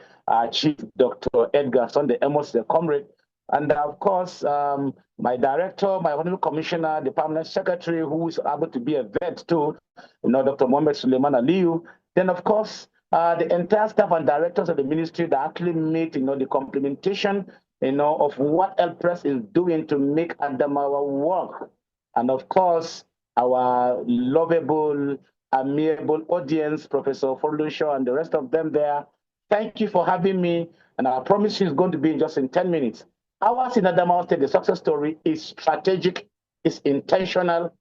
Chief Dr. Edgar Sunday Amos, the comrade. And of course, my director, my honorable commissioner, the permanent secretary, who is able to be a vet too, Dr. Mohamed Suleiman Aliyu. Then, of course, the entire staff and directors of the ministry that actually make, the complementation, of what PRES is doing to make Adamawa work. And of course, our lovable, amiable audience, Professor Forlusho and the rest of them there, Thank you for having me, and I promise you it's going to be just in 10 minutes. Ours in Adamawa State, the success story is strategic, is intentional,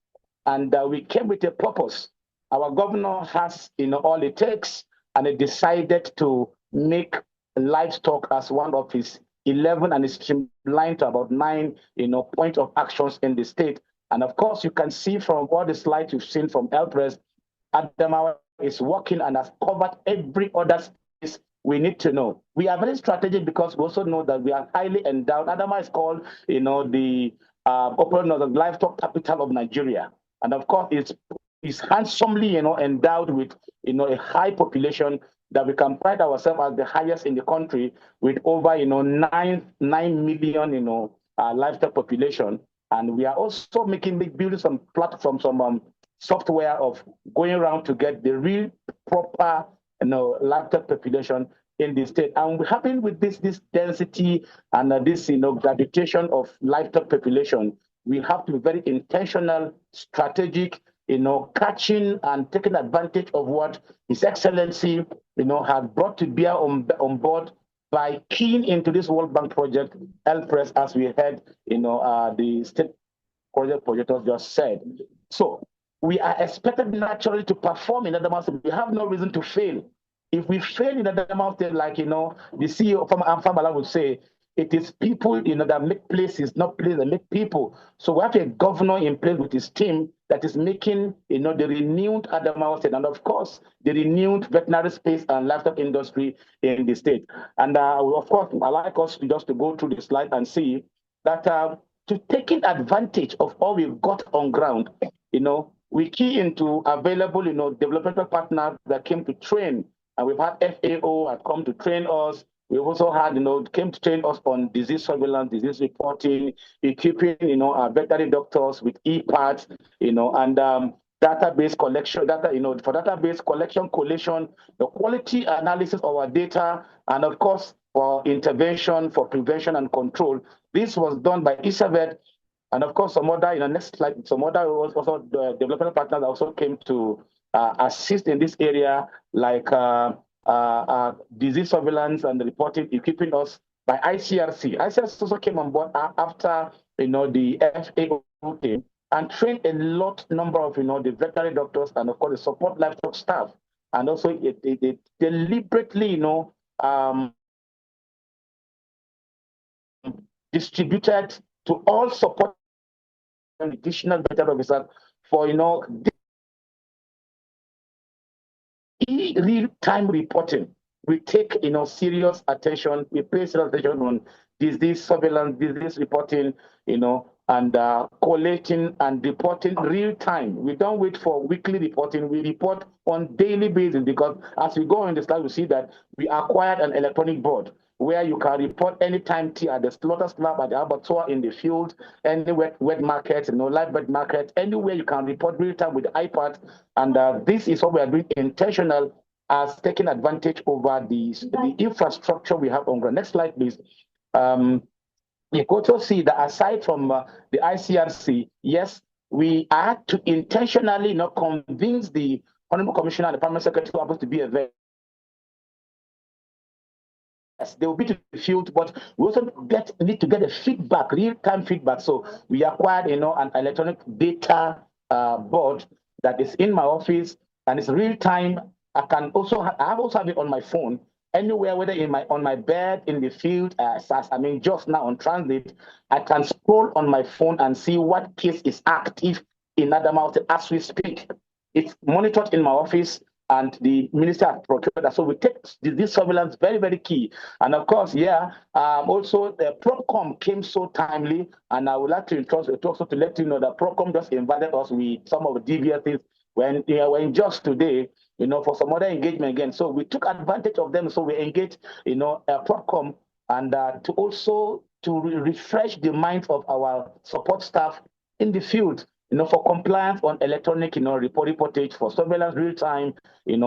and we came with a purpose. Our governor has, all it takes, and he decided to make livestock as one of his 11 and is streamlined to about 9, point of actions in the state. And of course, you can see from all the slides you've seen from PRES, Adamawa is working and has covered every other space we need to know. We are very strategic because we also know that we are highly endowed. Adamawa is called, the the livestock capital of Nigeria. And of course, it's handsomely, endowed with, a high population that we can pride ourselves as the highest in the country with over, 9 million, livestock population. And we are also building some platforms, some software of going around to get the real proper, livestock population in the state. And we're happy with this density and this, gravitation of livestock population. We have to be very intentional, strategic, catching and taking advantage of what His Excellency, has brought to bear on board by keying into this World Bank project, PRES, as we heard, the state projectors just said. So we are expected naturally to perform in Adamawa State. We have no reason to fail. If we fail in Adamawa State, like, the CEO from Alfa would say, it is people, that make places, not places that make people. So we have a governor in place with his team that is making, the renewed Adamawa State, and of course, the renewed veterinary space and livestock industry in the state. And of course, I like us just to go through the slide and see that to taking advantage of all we've got on ground, we key into available, developmental partners that came to train. And we've had FAO had come to train us. We've also had, came to train us on disease surveillance, disease reporting, equipping, our veterinary doctors with e-pads, and database collection, for database collection, collation, the quality analysis of our data, and of course, for intervention, for prevention and control. This was done by ISAVET, and of course, some other, next slide, some other also developmental partners also came to assist in this area, like disease surveillance and reporting, equipping us by ICRC. ICRC also came on board after, the FAO came and trained a number of, the veterinary doctors and of course the support livestock staff. And also it deliberately, distributed to all support additional veterinary officers for, real-time reporting. We take, serious attention. We pay serious attention on disease surveillance, disease reporting, and collating and reporting real time. We don't wait for weekly reporting. We report on daily basis because as we go on the slide, we see that we acquired an electronic board where you can report anytime at the slaughter slab, at the abattoir, in the field, any wet market, live bird market, anywhere you can report real time with the iPad. And this is what we are doing intentional as taking advantage over the infrastructure we have on ground. Next slide, please. You also see that aside from the ICRC, yes, we had to intentionally convince the Honorable Commissioner and the Permanent Secretary who happens to be a vet. Yes, they will be to the field, but we also need to get a feedback, real-time feedback. So we acquired, an electronic data board that is in my office and it's real-time. I also have it on my phone. Anywhere, whether on my bed, in the field, just now on transit, I can scroll on my phone and see what case is active in Adamawa State as we speak. It's monitored in my office, and the minister has procured that. So we take this surveillance very, very key. And of course, also the PROCOM came so timely, and I would like to also to let you know that PROCOM just invited us with some of the DVSs when just today, for some other engagement again. So we took advantage of them. So we engaged, PROCOM, and to also to refresh the minds of our support staff in the field, for compliance on electronic, reportage for surveillance real time, and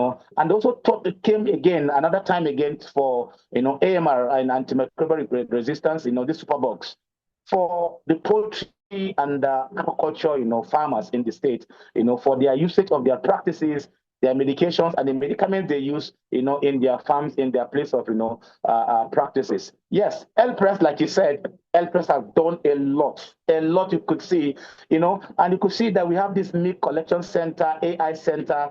also came again another time again for, AMR and antimicrobial resistance, this super box for the poultry and aquaculture, farmers in the state, for their usage of their practices their medications and the medicaments they use, in their farms, in their place of, practices. Yes, PRES, like you said, PRES has done a lot you could see, and you could see that we have this milk collection center, AI center.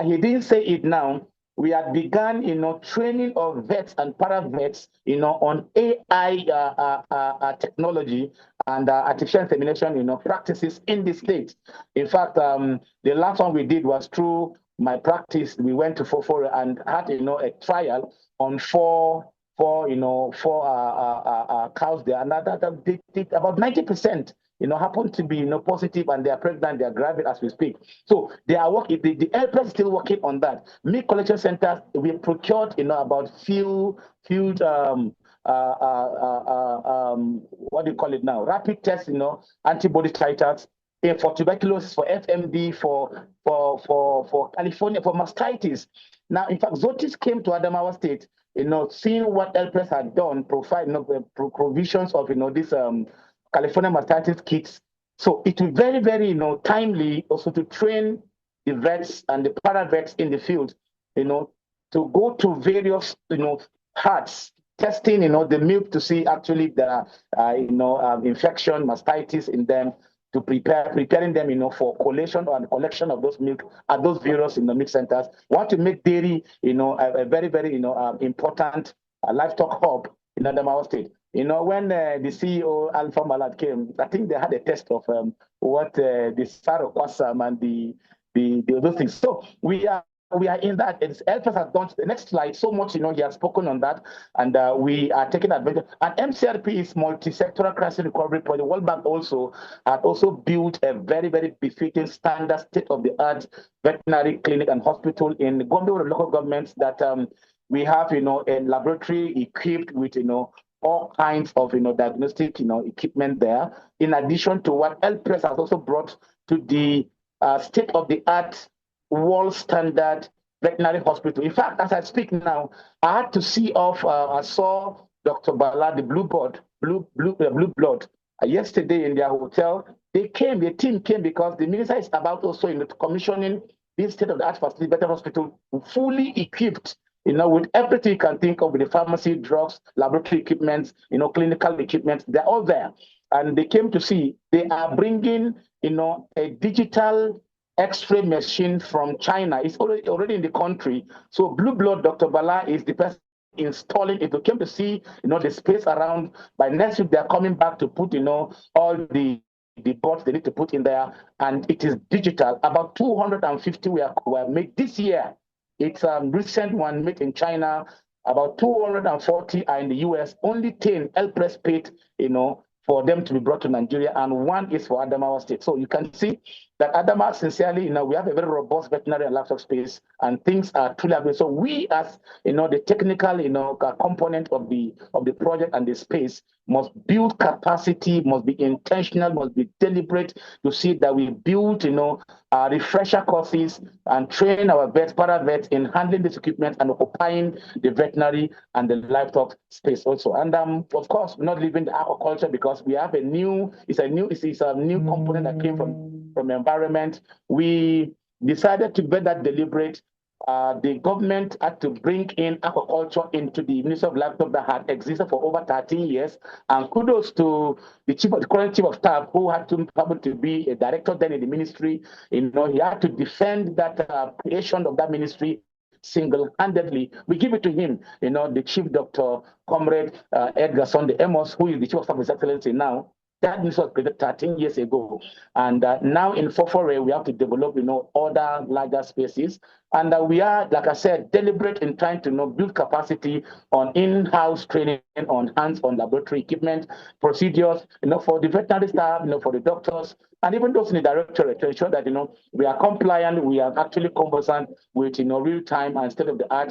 He didn't say it now. We had begun, training of vets and paravets, on AI technology and artificial insemination, practices in the state. In fact, the last one we did was through my practice. We went to Fofore and had, a trial on four cows there, and that they did about 90%. Happen to be positive, and they are pregnant, they are gravid as we speak. So they are working. The PRES is still working on that. Milk collection centers, we procured about field what do you call it now? Rapid tests, antibody titers for tuberculosis, for FMD, for California, for mastitis. Now, in fact, Zotis came to Adamawa State, seeing what PRES had done, provide provisions of this California mastitis kits. So it was very, very timely also to train the vets and the paravets in the field, to go to various herds, testing the milk to see actually there are infection, mastitis in them, to preparing them for collation and collection of those milk at those various milk centers. We want to make dairy a very, very important livestock hub in Adamawa State. When the CEO Alfa Malad came, I think they had a test of what the Saroquasam and those things. So we are in that. PRES has done the next slide so much. He has spoken on that, and we are taking advantage. And MCRP is multi-sectoral crisis recovery project. The World Bank also had built a very, very befitting standard state-of-the-art veterinary clinic and hospital in the local governments that we have a laboratory equipped with all kinds of diagnostic equipment there. In addition to what PRES has also brought to the state-of-the-art world standard veterinary hospital. In fact, as I speak now, I had to see off. I saw Dr. Bala, the blue blood, yesterday in their hotel. The team came because the minister is about also commissioning this state-of-the-art facility, veterinary hospital, fully equipped, with everything you can think of, with the pharmacy, drugs, laboratory equipment, clinical equipment. They're all there, and they came to see. They are bringing, a digital X-ray machine from China. It's already in the country. So Blue Blood, Dr. Bala is the person installing it. They came to see, the space around. By next week, they're coming back to put, all the boards they need to put in there, and it is digital. About 250 were made this year. It's a recent one made in China. About 240 are in the US. Only 10 PRES paid, for them to be brought to Nigeria, and one is for Adamawa State. So you can see that Adamawa, sincerely, we have a very robust veterinary and livestock space, and things are truly available. So we, as the technical, component of the project and the space, must build capacity, must be intentional, must be deliberate to see that we build, refresher courses and train our vets, paravets in handling this equipment and occupying the veterinary and the livestock space also. And of course, not leaving the aquaculture, because we have a new component that came from environment. We decided to be that deliberate. The government had to bring in aquaculture into the Ministry of Livestock that had existed for over 13 years. And kudos to the current chief of staff, who had to happen to be a director then in the ministry. He had to defend that creation of that ministry single-handedly. We give it to him, the chief doctor, Comrade Edgar Sunday Amos, who is the chief of staff of His Excellency now. That ministry was created 13 years ago. And now in Fofore, we have to develop, other larger spaces. And we are, like I said, deliberate in trying to build capacity on in-house training, on hands-on laboratory equipment, procedures, for the veterinary staff, for the doctors, and even those in the directorate, to ensure that, we are compliant, we are actually conversant with, real-time and state-of-the-art,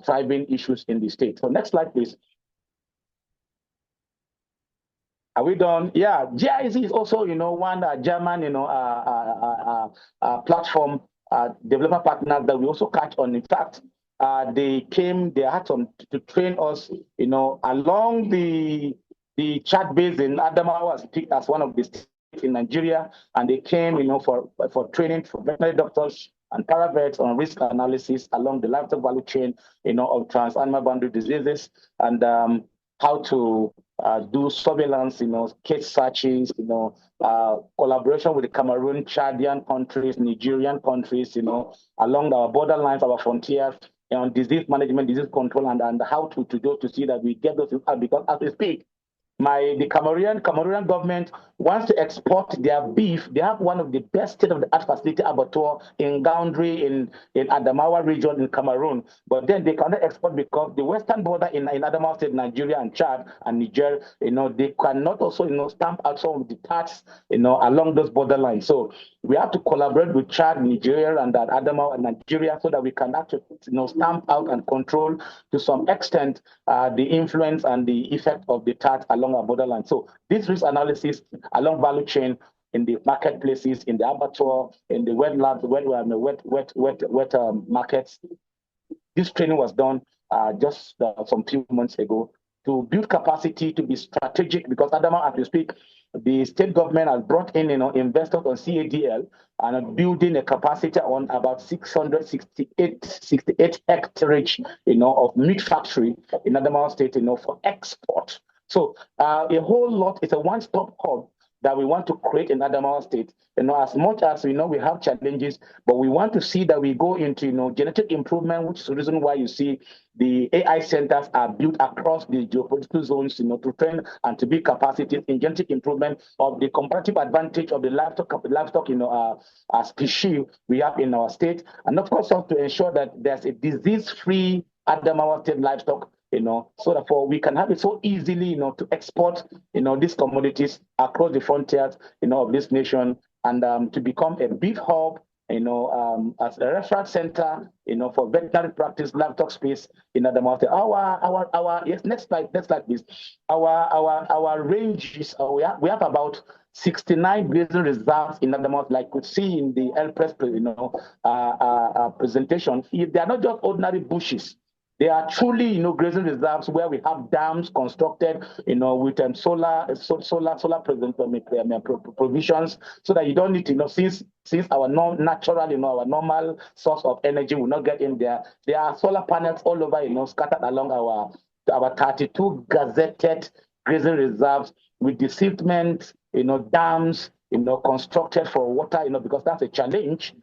thriving issues in the state. So next slide, please. Are we done? Yeah, GIZ is also, one German, platform developer partner that we also catch on. In fact, they had to train us, along the Chad Basin. Adamawa was picked as one of the states in Nigeria, and they came, for training for veterinary doctors and paravets on risk analysis along the livestock value chain, of trans-animal boundary diseases, and how to do surveillance, case searches, collaboration with the Cameroon, Chadian countries, Nigerian countries, along our borderlines, our frontiers, on disease management, disease control, and how to see that we get those out, because as we speak, the Cameroonian government wants to export their beef. They have one of the best state-of-the-art facility abattoir in Gaundry in Adamawa region in Cameroon. But then they cannot export because the western border in Adamawa State, Nigeria and Chad and Niger, they cannot also, stamp out some of the tax, along those borderlines. So we have to collaborate with Chad, Nigeria, and Adamawa and Nigeria so that we can actually, stamp out and control to some extent the influence and the effect of the tax along our borderline. So this risk analysis along value chain in the marketplaces, in the abattoir, in the wet labs, wet markets. This training was done just some few months ago to build capacity, to be strategic, because Adamawa, as we speak, the state government has brought in, investors on CADL and building a capacity on about 668 hectares, of meat factory in Adamawa State, for export. So a whole lot, it's a one-stop hub that we want to create in Adamawa State. As much as we have challenges, but we want to see that we go into genetic improvement, which is the reason why you see the AI centers are built across the geopolitical zones, to train and to build capacity in genetic improvement of the comparative advantage of the livestock, species we have in our state, and of course to ensure that there's a disease-free Adamawa State livestock, so therefore we can have it so easily, to export, these commodities across the frontiers, of this nation, and to become a big hub, as a reference center, for veterinary practice, livestock space in Adamawa State. Yes, next slide, please. Our ranges, we have about 69 grazing reserves in Adamawa, like you could see in the PRES, presentation. They are not just ordinary bushes. They are truly, grazing reserves where we have dams constructed, with solar provisions, so that you don't need to, since our natural, our normal source of energy will not get in there. There are solar panels all over, scattered along our 32 gazetted grazing reserves with desiccement, dams, constructed for water, because that's a challenge.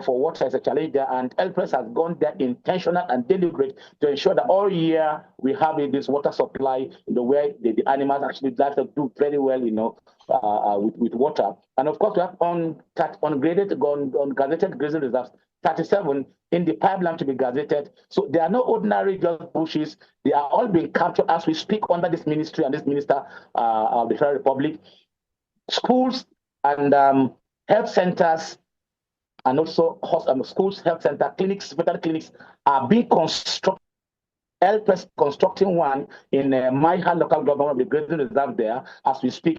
For water is a challenge there, and PRES has gone there intentional and deliberate to ensure that all year we have this water supply, where the animals actually do very well, with water. And of course, we have gazetted grazing reserves, 37 in the pipeline to be gazetted. So they are not ordinary just bushes. They are all being captured as we speak under this ministry and this minister of the Federal Republic. Schools and health centers, and also schools, health center, clinics, veterinary clinics are being constructed. PRES constructing one in Maiha local government of the grazing reserve there as we speak.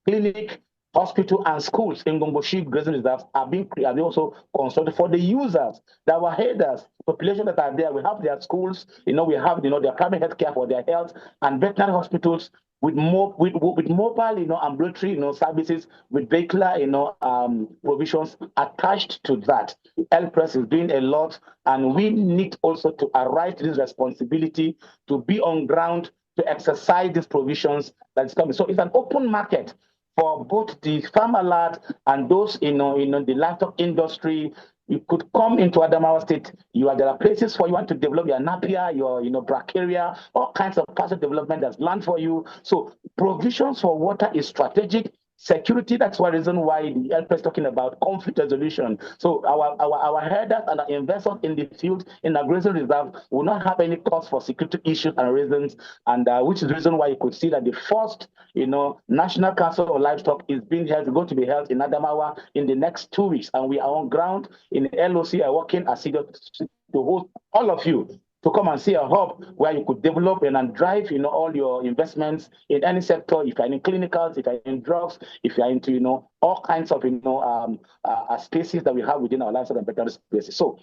Clinic, hospital, and schools in Gomboshi grazing reserves are being also constructed for the users, our headers, population that are there. We have their schools, we have their primary health care for their health, and veterinary hospitals with mobile, ambulatory, services, with vehicular, provisions attached to that. PRES is doing a lot, and we need also to arise to this responsibility to be on ground to exercise these provisions that's coming. So it's an open market for both the farmer lad and those in the livestock industry. You could come into Adamawa State. There are places for you want to develop your Napier, your brachiaria, all kinds of passive development that's land for you. So provisions for water is strategic. Security, that's one reason why the PRES is talking about conflict resolution. So our headers and our investors in the field, in the grazing reserve, will not have any cause for security issues and reasons, and which is the reason why you could see that the first, National Council of Livestock is going to be held in Adamawa in the next 2 weeks, and we are on ground in the LOC, are working assiduously to host all of you to come and see a hub where you could develop and drive, all your investments in any sector. If you're in clinicals, if you're in drugs, if you're into, all kinds of, spaces that we have within our livestock and veterinary spaces. So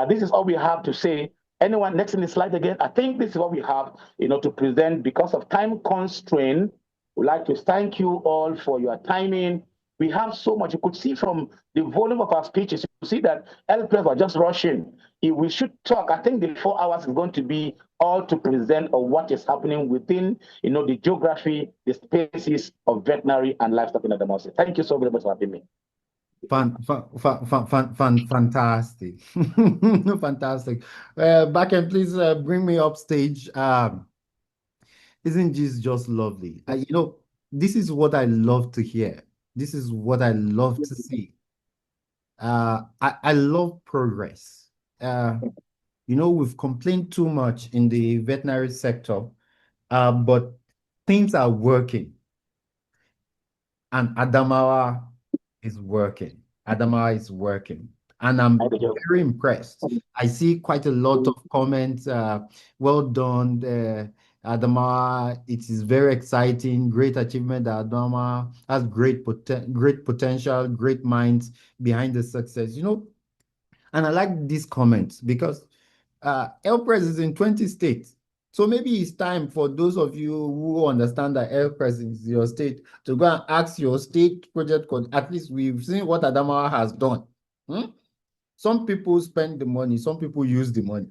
this is all we have to say. Anyone next in the slide again? I think this is what we have, to present. Because of time constraint, we'd like to thank you all for your timing, We have so much. You could see from the volume of our speeches, you could see that LPS were just rushing. If we should talk, I think the 4 hours is going to be all to present of what is happening within, the geography, the spaces of veterinary and livestock in Adamawa State. Thank you so very much for having me. Fantastic. Fantastic. Back and please bring me up stage. Isn't this just lovely? This is what I love to hear. This is what I love to see. I love progress. We've complained too much in the veterinary sector, but things are working. And Adamawa is working. Adamawa is working. And I'm very impressed. I see quite a lot of comments. Well done, Adamawa. It is very exciting. Great achievement. Adamawa has great potential, great minds behind the success. And I like these comments because PRES is in 20 states. So maybe it's time for those of you who understand that PRES is your state to go and ask your state project code. At least we've seen what Adamawa has done. Some people spend the money, some people use the money.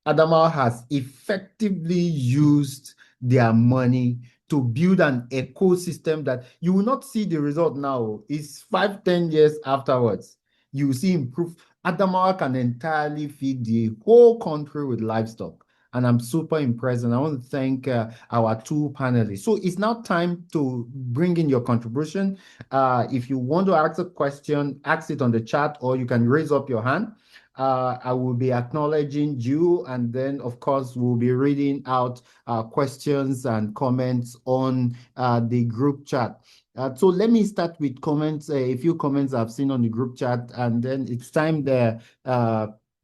Adamawa has effectively used their money to build an ecosystem that you will not see the result now. It's 5-10 years afterwards. You will see improve. Adamawa can entirely feed the whole country with livestock. And I'm super impressed. And I want to thank our 2 panelists. So it's now time to bring in your contribution. If you want to ask a question, ask it on the chat, or you can raise up your hand. I will be acknowledging you, and then, of course, we'll be reading out questions and comments on the group chat. So let me start with comments, a few comments I've seen on the group chat, and then it's time there.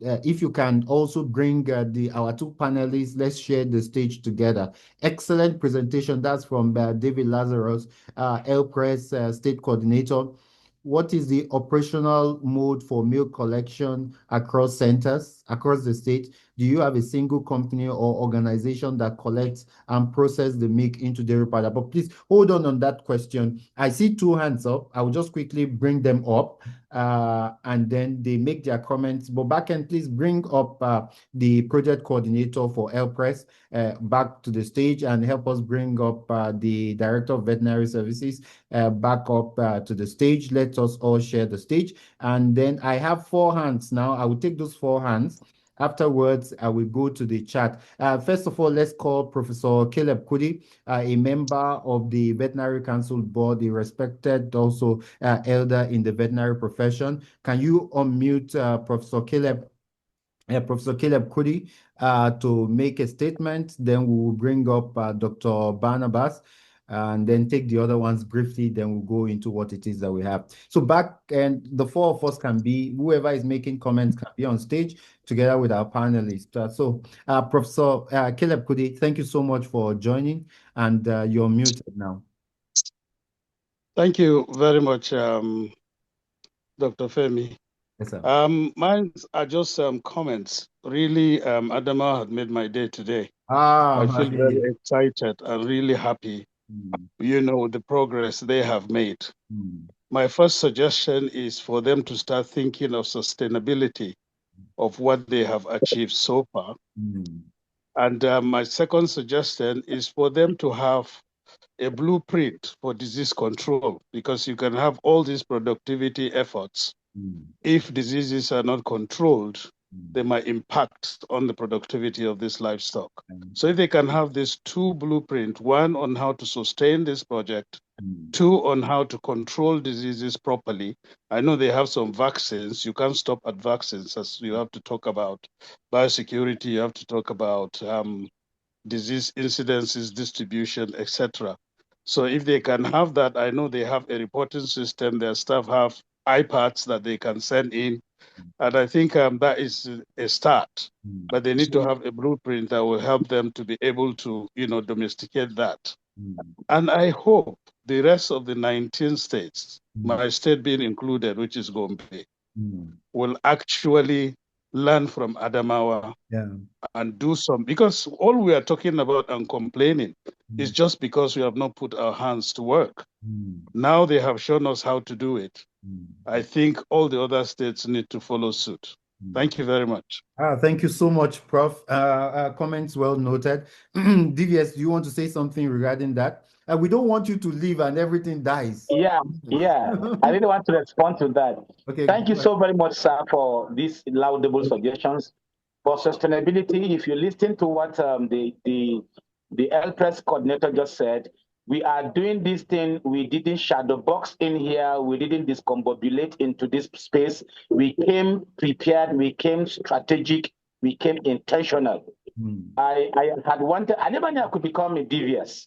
If you can also bring our 2 panelists, let's share the stage together. Excellent presentation. That's from David Lazarus, PRES State Coordinator. What is the operational mode for milk collection across centers, across the state? Do you have a single company or organization that collects and processes the milk into dairy powder? But please hold on that question. I see 2 hands up. I will just quickly bring them up and then they make their comments. But back and please bring up the project coordinator for PRES back to the stage and help us bring up the Director of Veterinary Services back up to the stage. Let us all share the stage. And then I have 4 hands now. I will take those 4 hands. Afterwards, I will go to the chat. First of all, let's call Professor Caleb Kudi, a member of the Veterinary Council Board, a respected also elder in the veterinary profession. Can you unmute Professor Caleb Kudi to make a statement? Then we will bring up Dr. Barnabas and then take the other ones briefly, then we'll go into what it is that we have. So back, and the 4 of us can be, whoever is making comments can be on stage together with our panelists. Professor Caleb Kudi, thank you so much for joining, and you're muted now. Thank you very much, Dr. Femi. Yes, sir. Mine are just comments. Really, Adamawa had made my day today. I feel very excited and really happy, with the progress they have made. My first suggestion is for them to start thinking of sustainability of what they have achieved so far. And my second suggestion is for them to have a blueprint for disease control, because you can have all these productivity efforts. If diseases are not controlled, they might impact on the productivity of this livestock. So if they can have these 2 blueprints, 1 on how to sustain this project, 2 on how to control diseases properly. I know they have some vaccines. You can't stop at vaccines, as you have to talk about biosecurity, you have to talk about disease incidences, distribution, etc. So if they can have that, I know they have a reporting system, their staff have iPads that they can send in. And I think that is a start, but they need to have a blueprint that will help them to be able to, domesticate that. And I hope the rest of the 19 states, my state being included, which is Gombe, will actually learn from Adamawa and do some, because all we are talking about and complaining It's just because we have not put our hands to work. Now they have shown us how to do it. I think all the other states need to follow suit. Thank you very much. Thank you so much, Prof. Comments well noted. DVS, do you want to say something regarding that? We don't want you to leave and everything dies. Yeah. I really want to respond to that. Okay. Thank you so very much, sir, for these laudable suggestions. For sustainability, if you listen to what the PRES coordinator just said, we are doing this thing. We didn't shadow box in here. We didn't discombobulate into this space. We came prepared. We came strategic. We came intentional. I had wanted, I never knew I could become a DVS.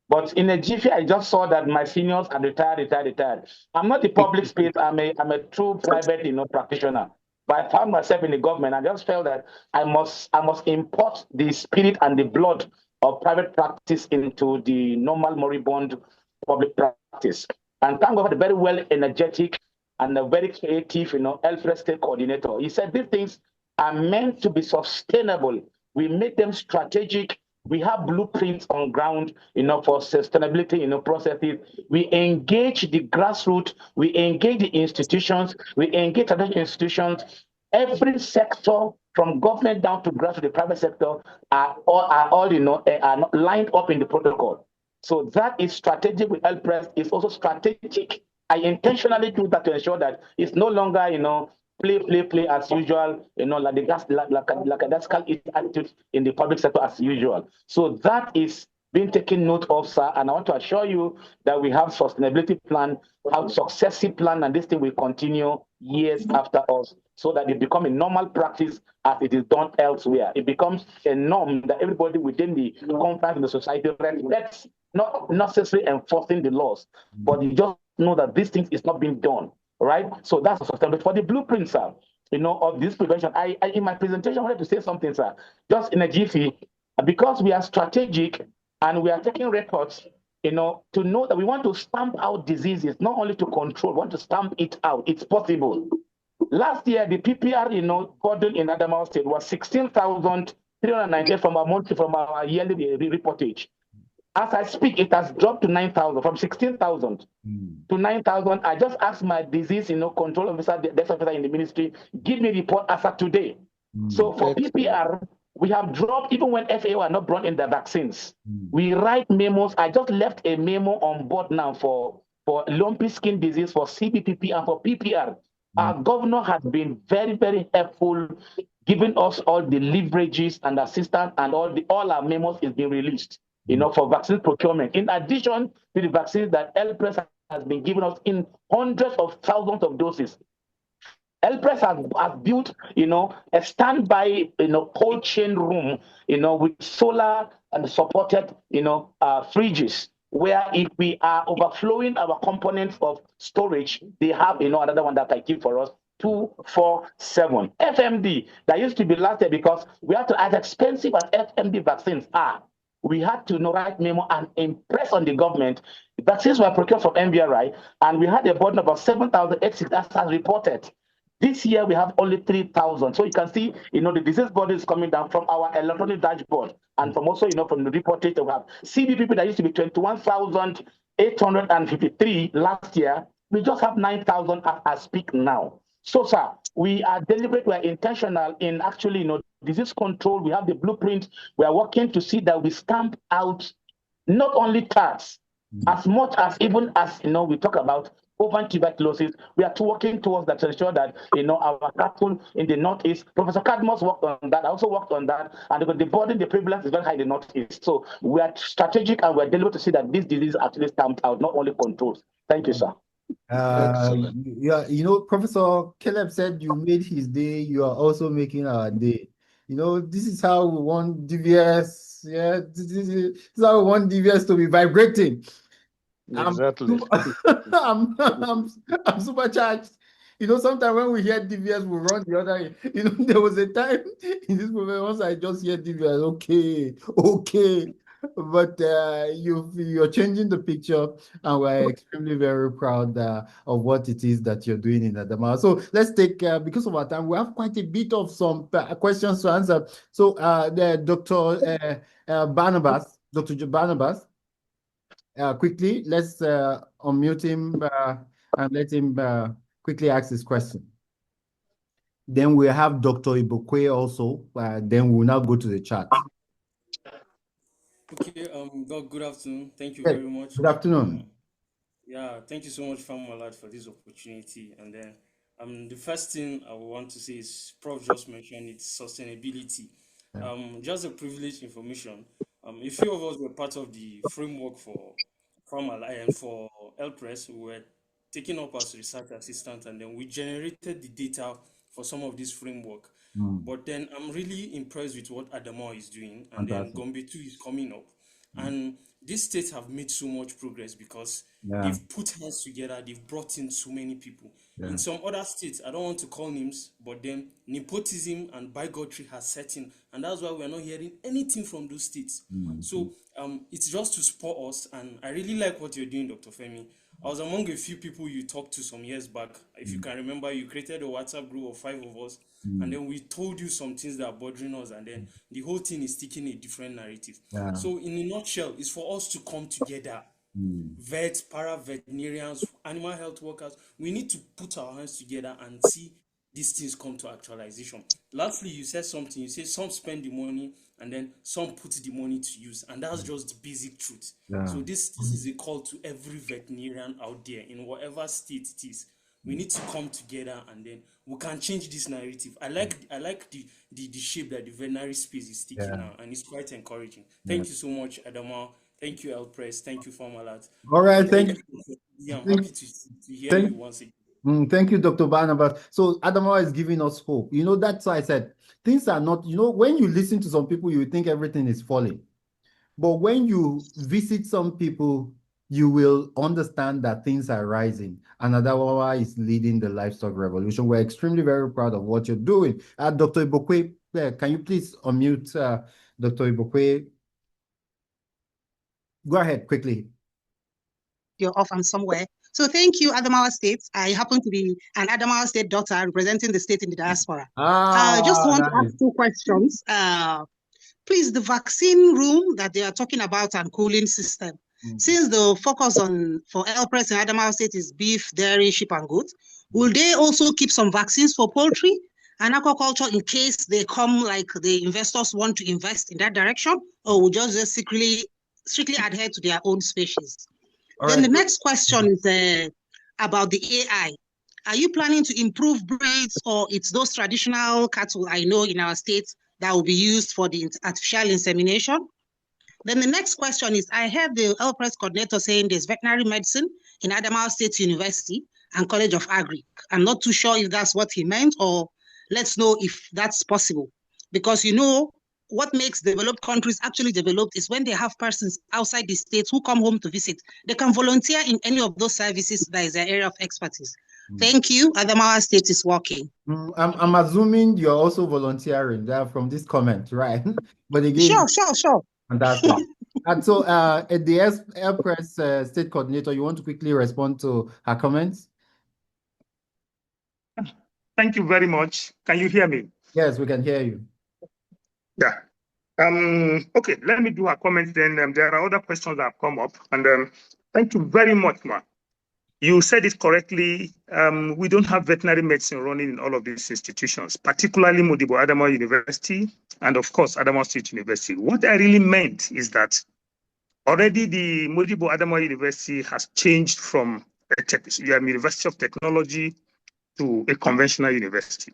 But in a jiffy, I just saw that my seniors are retired. I'm not the public space. I'm a true private, practitioner. But I found myself in the government. I just felt that I must import the spirit and the blood of private practice into the normal moribund public practice. And thank God for the very well energetic and a very creative, Alfa State coordinator. He said these things are meant to be sustainable. We make them strategic. We have blueprints on ground, for sustainability, processes. We engage the grassroots. We engage the institutions. We engage traditional institutions. Every sector, from government down to grassroots, the private sector, are all lined up in the protocol. So that is strategic with PRES. It's also strategic. I intentionally do that to ensure that it's no longer, play as usual, like the attitude in the public sector as usual. So that is being taken note of, sir. And I want to assure you that we have sustainability plan, have successive plan, and this thing will continue years after us, so that it becomes a normal practice as it is done elsewhere. It becomes a norm that everybody within the confines in the society respects, not necessarily enforcing the laws, but you just know that these things is not being done. Right? So that's sustainable. For the blueprint, sir, of this prevention, I in my presentation, I wanted to say something, sir, just in a jiffy, because we are strategic and we are taking records, to know that we want to stamp out diseases, not only to control, we want to stamp it out. It's possible. Last year, the PPR, burden in Adamawa State was 16,398 from our yearly reportage. As I speak, it has dropped to 9,000, from 16,000 to 9,000. I just asked my disease, control officer, desk officer in the ministry, give me report as of today. So for PPR, we have dropped, even when FAO are not brought in the vaccines. We write memos. I just left a memo on board now for lumpy skin disease, for CBPP, and for PPR. Our governor has been very, very helpful, giving us all the leverages and assistance, and all our memos is being released. For vaccine procurement. In addition to the vaccines that PRES has been giving us in hundreds of thousands of doses. PRES has built, a standby, cold chain room, with solar and supported, fridges, where if we are overflowing our components of storage, they have, another one that I keep for us, 247. FMD, that used to be last year, because we have to, as expensive as FMD vaccines are, we had to write memo and impress on the government. Vaccines were procured from MBRI, and we had a burden of about 7,086 as reported. This year, we have only 3,000. So you can see, the disease burden is coming down from our electronic dashboard, and from also, from the reportage that we have. CBPP that used to be 21,853 last year, we just have 9,000 as I speak now. So, sir, we are deliberate, we are intentional in actually, disease control. We have the blueprint. We are working to see that we stamp out not only tax, as much as even as, we talk about open tuberculosis. We are working towards that to ensure that, our cattle in the Northeast, Professor Cadmus worked on that. I also worked on that. And the burden, the prevalence is very high in the Northeast. So we are strategic and we are deliberate to see that this disease actually stamped out, not only controls. Thank you, sir. Yeah, Professor Caleb said you made his day. You are also making our day. This is how we want DVS. Yeah, this is how we want DVS to be vibrating. Exactly. I'm supercharged. Sometimes when we hear DVS, we run the other. There was a time in this movie once I just hear DVS. Okay. But you're changing the picture, and we're extremely very proud of what it is that you're doing in Adamawa. So let's take, because of our time, we have quite a bit of some questions to answer. So Dr. Barnabas, quickly, let's unmute him and let him quickly ask his question. Then we have Dr. Ibokwe also. Then we'll now go to the chat. Okay, good afternoon. Thank you Hey, very much. good afternoon. Yeah, thank you so much, Farmalad, for this opportunity. And then the first thing I want to say is Prof just mentioned it's sustainability. Just a privileged information. A few of us were part of the framework for Farmalad and for PRES. We were taken up as research assistant, and then we generated the data for some of this framework. But then I'm really impressed with what Adamawa is doing, and Fantastic. then Gombe 2 is coming up. And these states have made so much progress because Yeah. they've put hands together, they've brought in so many people. Yeah. In some other states, I don't want to call names, but then nepotism and bigotry has set in, and that's why we're not hearing anything from those states. So it's just to support us, and I really like what you're doing, Dr. Femi. I was among a few people you talked to some years back. If you can remember, you created a WhatsApp group of 5 of us, and then we told you some things that are bothering us, and then the whole thing is taking a different narrative. Yeah. So in a nutshell, it's for us to come together. Vets, para-veterinarians, animal health workers, we need to put our hands together and see these things come to actualization. Lastly, you said something, you said some spend the money and then some put the money to use, and that's just the basic truth. Yeah. So this is a call to every veterinarian out there in whatever state it is. We need to come together, and then we can change this narrative. I like the shape that the veterinary space is taking now, and it's quite encouraging. Thank you so much, Adamawa. Thank you, PRES. Thank you, Farmalad. All right, thank you. I'm happy to hear you once again. Thank you, Dr. Barnabas. So Adamawa is giving us hope. You know, that's why I said things are not, you know, when you listen to some people, you think everything is falling. But when you visit some people, you will understand that things are rising. And Adamawa is leading the livestock revolution. We're extremely very proud of what you're doing. Dr. Ibokwe, can you please unmute Dr. Ibokwe? Go ahead quickly. You're off and somewhere. So thank you, Adamawa State. I happen to be an Adamawa State doctor representing the state in the diaspora. I just want to ask 2 questions. Please, the vaccine room that they are talking about and cooling system, since the focus for PRES in Adamawa State is beef, dairy, sheep, and goat, will they also keep some vaccines for poultry and aquaculture in case they come, like the investors want to invest in that direction, or will just strictly adhere to their own species? Then the next question is about the AI. Are you planning to improve breeds, or it's those traditional cattle I know in our state that will be used for the artificial insemination? Then the next question is, I heard the PRES coordinator saying there's veterinary medicine in Adamawa State University and College of Agri. I'm not too sure if that's what he meant, or let's know if that's possible. Because you know, what makes developed countries actually developed is when they have persons outside the states who come home to visit. They can volunteer in any of those services that is their area of expertise. Thank you. Adamawa State is working. I'm assuming you're also volunteering there from this comment, right? But again, sure. Fantastic. And so at the PRES state coordinator, you want to quickly respond to her comments? Thank you very much. Can you hear me? Yes, we can hear you. Yeah. Okay, let me do a comment then. There are other questions that have come up. And thank you very much, Ma. You said it correctly. We don't have veterinary medicine running in all of these institutions, particularly Modibo Adamawa University and, of course, Adamawa State University. What I really meant is that already the Modibo Adamawa University has changed from a University of Technology to a conventional university.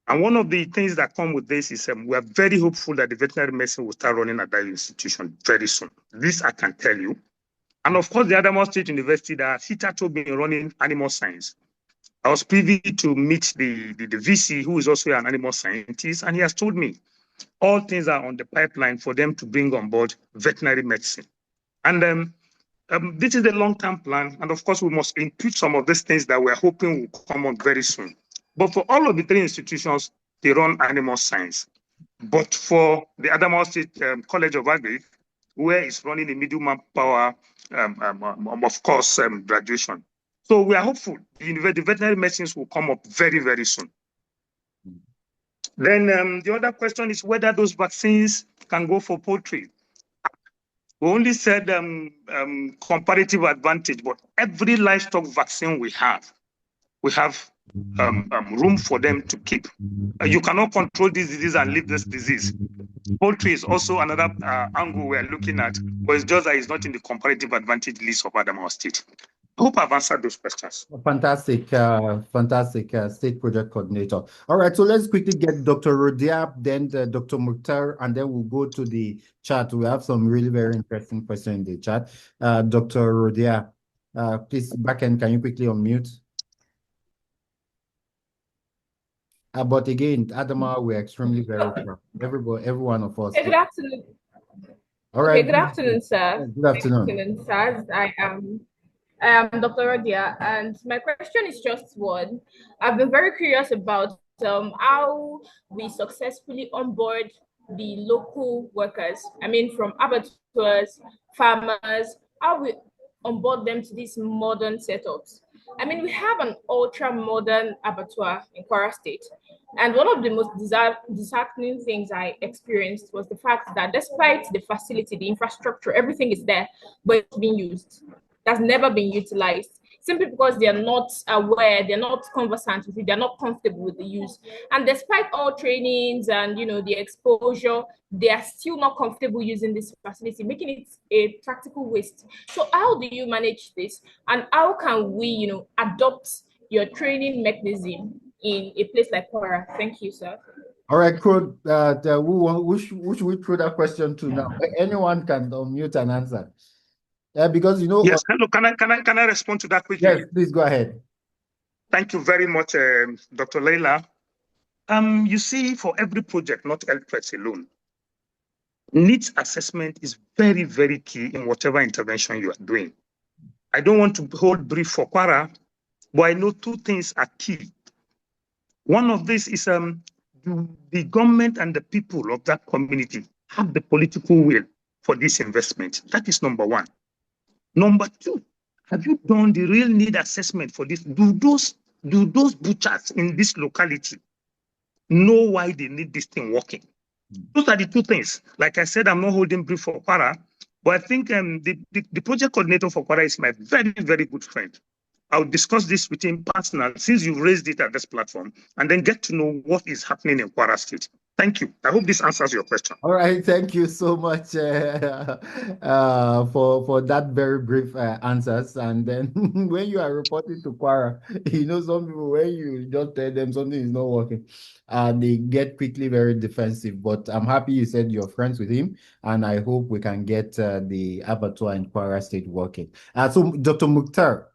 And one of the things that come with this is we are very hopeful that the veterinary medicine will start running at that institution very soon. This I can tell you. And of course, the Adamawa State University that hitherto been running animal science. I was privy to meet the VC, who is also an animal scientist, and he has told me all things are on the pipeline for them to bring on board veterinary medicine. And this is a long-term plan, and of course, we must input some of these things that we're hoping will come on very soon. But for all of the 3 institutions, they run animal science. But for the Adamawa State College of Agri, where it's running the middle manpower, of course, graduation. So we are hopeful the veterinary medicines will come up very, very soon. Then the other question is whether those vaccines can go for poultry. We only said comparative advantage, but every livestock vaccine we have room for them to keep. You cannot control this disease and leave this disease. Poultry is also another angle we're looking at, but it's just that it's not in the comparative advantage list of Adamawa State. I hope I've answered those questions. Fantastic, fantastic state project coordinator. All right, so let's quickly get Dr. Rodia, then Dr. Mukhtar, and then we'll go to the chat. We have some really very interesting questions in the chat. Dr. Rodia, please, backend, can you quickly unmute? But again, Adamawa, we're extremely very proud. Every one of us. Hey, good afternoon. All right. Good afternoon, sir. Good afternoon. Good afternoon, sir. I am Dr. Rodia, and my question is just one. I've been very curious about how we successfully onboard the local workers. I mean, from abattoirs, farmers, how we onboard them to these modern setups. I mean, we have an ultra-modern abattoir in Kwara State. And one of the most disheartening things I experienced was the fact that despite the facility, the infrastructure, everything is there, but it's being used. That's never been utilized, simply because they're not aware, they're not conversant with it, they're not comfortable with the use. And despite all trainings and the exposure, they are still not comfortable using this facility, making it a practical waste. So how do you manage this? And how can we, adopt your training mechanism in a place like Kwara? Thank you, sir. All right, Claude, who should we throw that question to now? Anyone can unmute and answer. Because yes, hello. Can I respond to that quickly? Yes, please go ahead. Thank you very much, Dr. Leila. You see, for every project, not PRES alone, needs assessment is very, very key in whatever intervention you are doing. I don't want to hold brief for Kwara, but I know two things are key. One of this is the government and the people of that community have the political will for this investment. That is number one. Number two, have you done the real need assessment for this? Do those butchers in this locality know why they need this thing working? Those are the two things. Like I said, I'm not holding brief for Kwara, but I think the project coordinator for Kwara is my very, very good friend. I'll discuss this with him personally since you've raised it at this platform, and then get to know what is happening in Kwara State. Thank you. I hope this answers your question. All right. Thank you so much for that very brief answers. And then when you are reporting to Kwara, some people, when you just tell them something is not working, they get quickly very defensive. But I'm happy you said you're friends with him, and I hope we can get the abattoir in Kwara State working. So Dr. Mukhtar.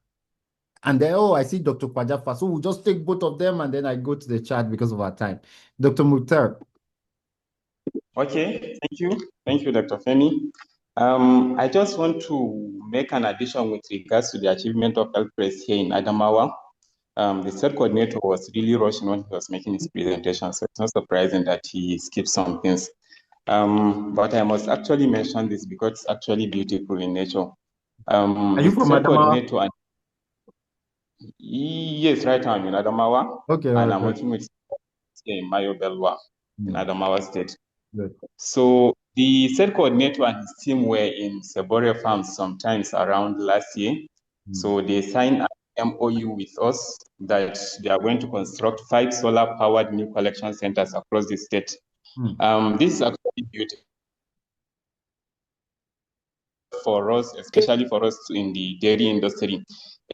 And then, I see Dr. Kwajafa. So we'll just take both of them and then I go to the chat because of our time. Dr. Mukhtar. Okay, thank you. Thank you, Dr. Femi. I just want to make an addition with regards to the achievement of PRES here in Adamawa. The state coordinator was really rushing when he was making his presentation, so it's not surprising that he skipped some things. But I must actually mention this because it's actually beautiful in nature. Are you from Adamawa? Yes, right now I'm in Adamawa. Okay. And I'm working with in Mayo Belwa in Adamawa State. Good. So the state coordinator and his team were in Seboria farms sometimes around last year. So they signed an MOU with us that they are going to construct 5 solar-powered new collection centers across the state. This is actually beautiful for us, especially for us in the dairy industry.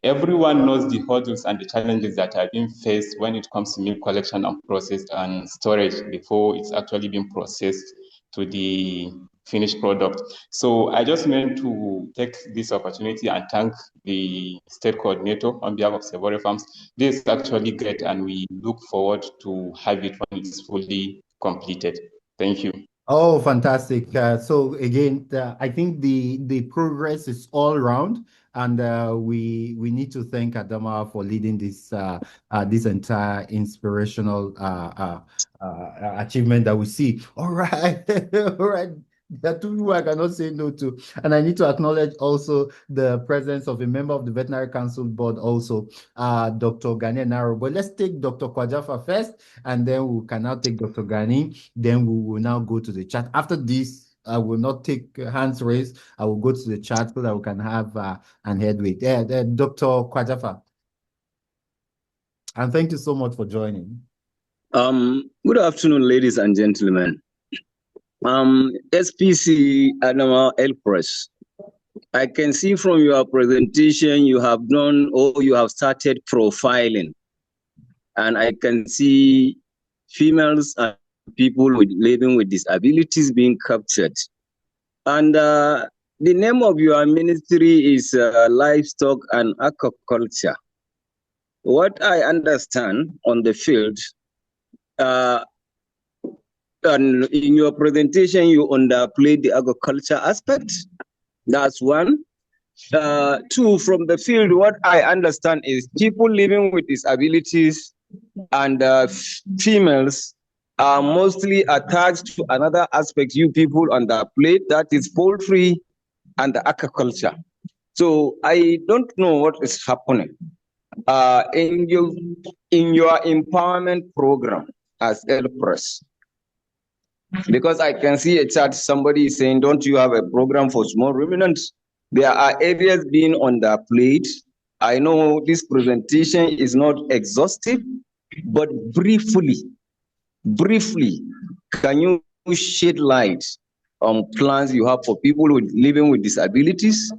Everyone knows the hurdles and the challenges that are being faced when it comes to milk collection and process and storage before it's actually being processed to the finished product. So I just meant to take this opportunity and thank the state coordinator on behalf of Seboria Farms. This is actually great, and we look forward to have it when it's fully completed. Thank you. Oh, fantastic. So again, I think the progress is all around, and we need to thank Adamawa for leading this this entire inspirational achievement that we see. All right. All right. There are two people I cannot say no to. And I need to acknowledge also the presence of a member of the Veterinary Council Board also, Dr. Gani Naro. But let's take Dr. Kwajafa first, and then we can now take Dr. Gani. Then we will now go to the chat. After this, I will not take hands raised. I will go to the chat so that we can have an headway. Dr. Kwajafa. And thank you so much for joining. Good afternoon, ladies and gentlemen. SPC Adamawa PRES. I can see from your presentation you have done or you have started profiling, and I can see females and people living with disabilities being captured. And the name of your ministry is Livestock and Aquaculture. What I understand on the field, and in your presentation, you underplayed the agriculture aspect. That's one. Two, from the field, what I understand is people living with disabilities and females are mostly attached to another aspect you people underplayed, that is poultry and the aquaculture. So I don't know what is happening in your empowerment program as PRES. Because I can see a chat, somebody is saying, don't you have a program for small ruminants? There are areas being underplayed. I know this presentation is not exhaustive, but briefly, can you shed light on plans you have for people living with disabilities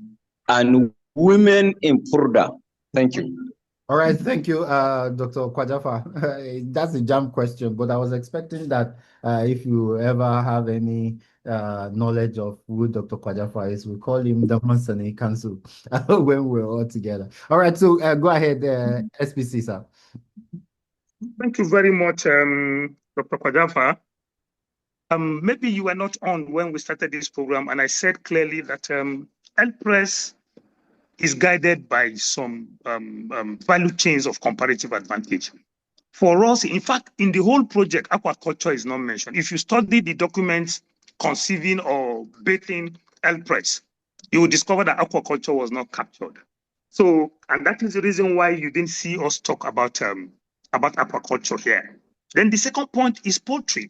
and women in Purda? Thank you. All right, thank you, Dr. Kwajafa. That's a jam question, but I was expecting that if you ever have any knowledge of who Dr. Kwajafa is, we call him the Mansani Council when we're all together. All right, so go ahead, SPC, sir. Thank you very much, Dr. Kwajafa. Maybe you were not on when we started this program, and I said clearly that PRES is guided by some value chains of comparative advantage. For us, in fact, in the whole project, aquaculture is not mentioned. If you study the documents conceiving or bathing PRES, you will discover that aquaculture was not captured. So, and that is the reason why you didn't see us talk about aquaculture here. Then the second point is poultry.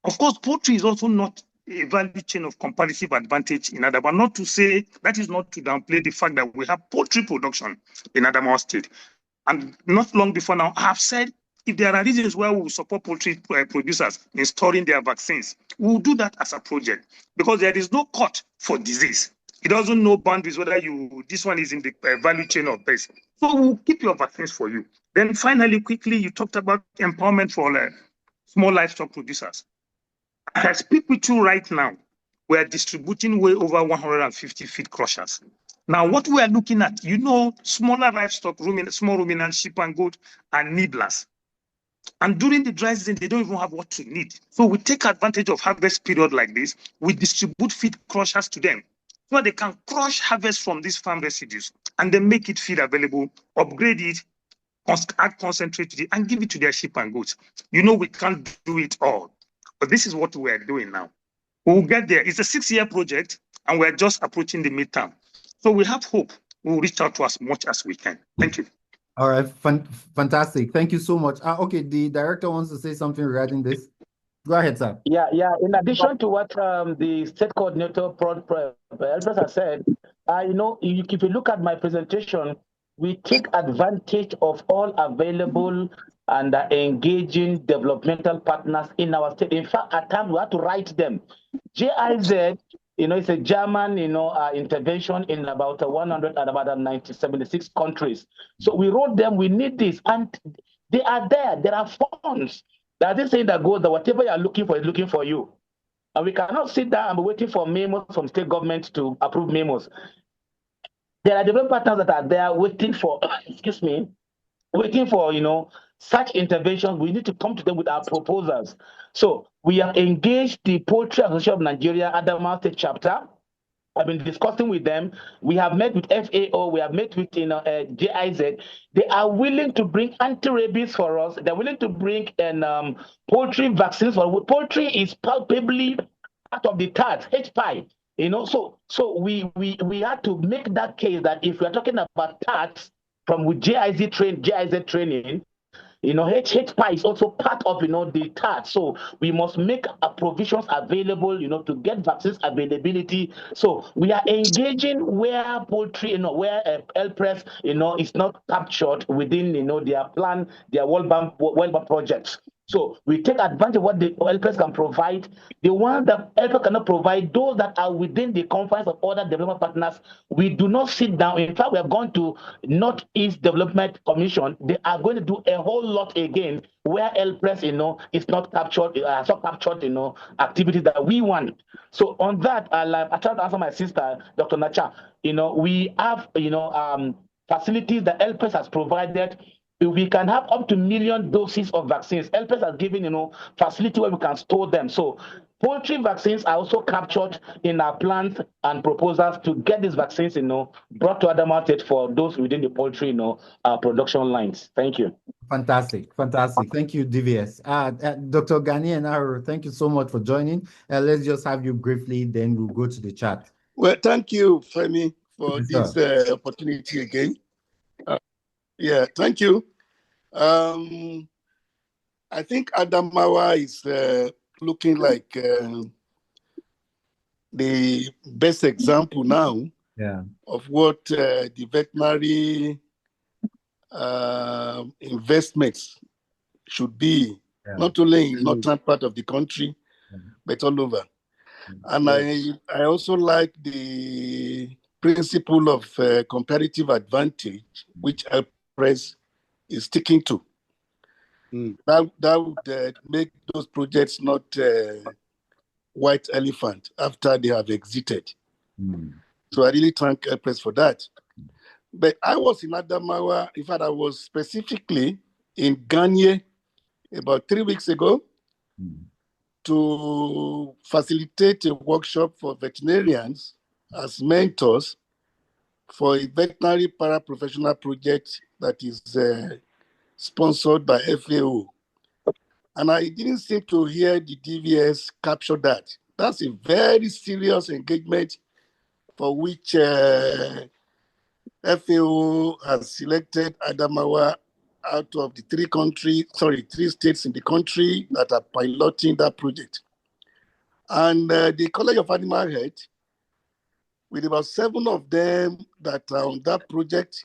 Of course, poultry is also not a value chain of comparative advantage in Adamawa. Not to say, that is not to downplay the fact that we have poultry production in Adamawa State. And not long before now, I have said, if there are reasons where we will support poultry producers in storing their vaccines, we will do that as a project, because there is no cut for disease. It doesn't know boundaries whether this one is in the value chain or base. So we'll keep your vaccines for you. Then finally, quickly, you talked about empowerment for small livestock producers. As I speak with you right now, we are distributing way over 150 feed crushers. Now, what we are looking at, smaller livestock, small ruminants, sheep and goat, and nibblers. And during the dry season, they don't even have what to need. So we take advantage of harvest period like this. We distribute feed crushers to them so they can crush harvest from these farm residues and then make it feed available, upgrade it, add concentrate to it, and give it to their sheep and goats. We can't do it all. But this is what we are doing now. We will get there. It's a 6-year project, and we're just approaching the midterm. So we have hope. We'll reach out to as much as we can. Thank you. All right, fantastic. Thank you so much. Okay, the director wants to say something regarding this. Go ahead, sir. Yeah. In addition to what the state coordinator has said, if you look at my presentation, we take advantage of all available and engaging developmental partners in our state. In fact, at times we have to write them. GIZ, it's a German, intervention in about 176 countries. So we wrote them, we need this, and they are there. There are funds. That is saying that goes that whatever you are looking for is looking for you. And we cannot sit down and be waiting for memos from state government to approve memos. There are development partners that are there waiting for, such interventions. We need to come to them with our proposals. So we have engaged the Poultry Association of Nigeria, Adamawa State chapter. I've been discussing with them. We have met with FAO. We have met with GIZ. They are willing to bring anti-rabies for us. They're willing to bring poultry vaccines for us. Poultry is palpably part of the TAT, HPI. So we had to make that case that if we are talking about TAT from with GIZ training, HPI is also part of, the TAT. So we must make provisions available, to get vaccines availability. So we are engaging where poultry, where PRES, is not captured within, their plan, their World Bank projects. So we take advantage of what the PRES can provide. The ones that PRES cannot provide, those that are within the confines of other development partners, we do not sit down. In fact, we have gone to Northeast Development Commission. They are going to do a whole lot again where PRES, is not captured, activities that we want. So on that, I try to answer my sister, Dr. Nacha. We have, facilities that PRES has provided. We can have up to 1 million doses of vaccines. PRES has given, facility where we can store them. So poultry vaccines are also captured in our plans and proposals to get these vaccines, brought to Adamawa State for those within the poultry, production lines. Thank you. Fantastic. Thank you, DVS. Dr. Gani and Aro, thank you so much for joining. Let's just have you briefly, then we'll go to the chat. Well, thank you, Femi, for this opportunity again. Thank you. I think Adamawa is looking like the best example now of what the veterinary investments should be, not only in northern part of the country, but all over. And I also like the principle of comparative advantage, which PRES is sticking to. That would make those projects not white elephant after they have exited. So I really thank PRES for that. But I was in Adamawa, in fact, I was specifically in Ganye about 3 weeks ago to facilitate a workshop for veterinarians as mentors for a veterinary paraprofessional project that is sponsored by FAO. And I didn't seem to hear the DVS capture that. That's a very serious engagement for which FAO has selected Adamawa out of the 3 states in the country that are piloting that project. And the College of Animal Health, with about 7 of them that are on that project,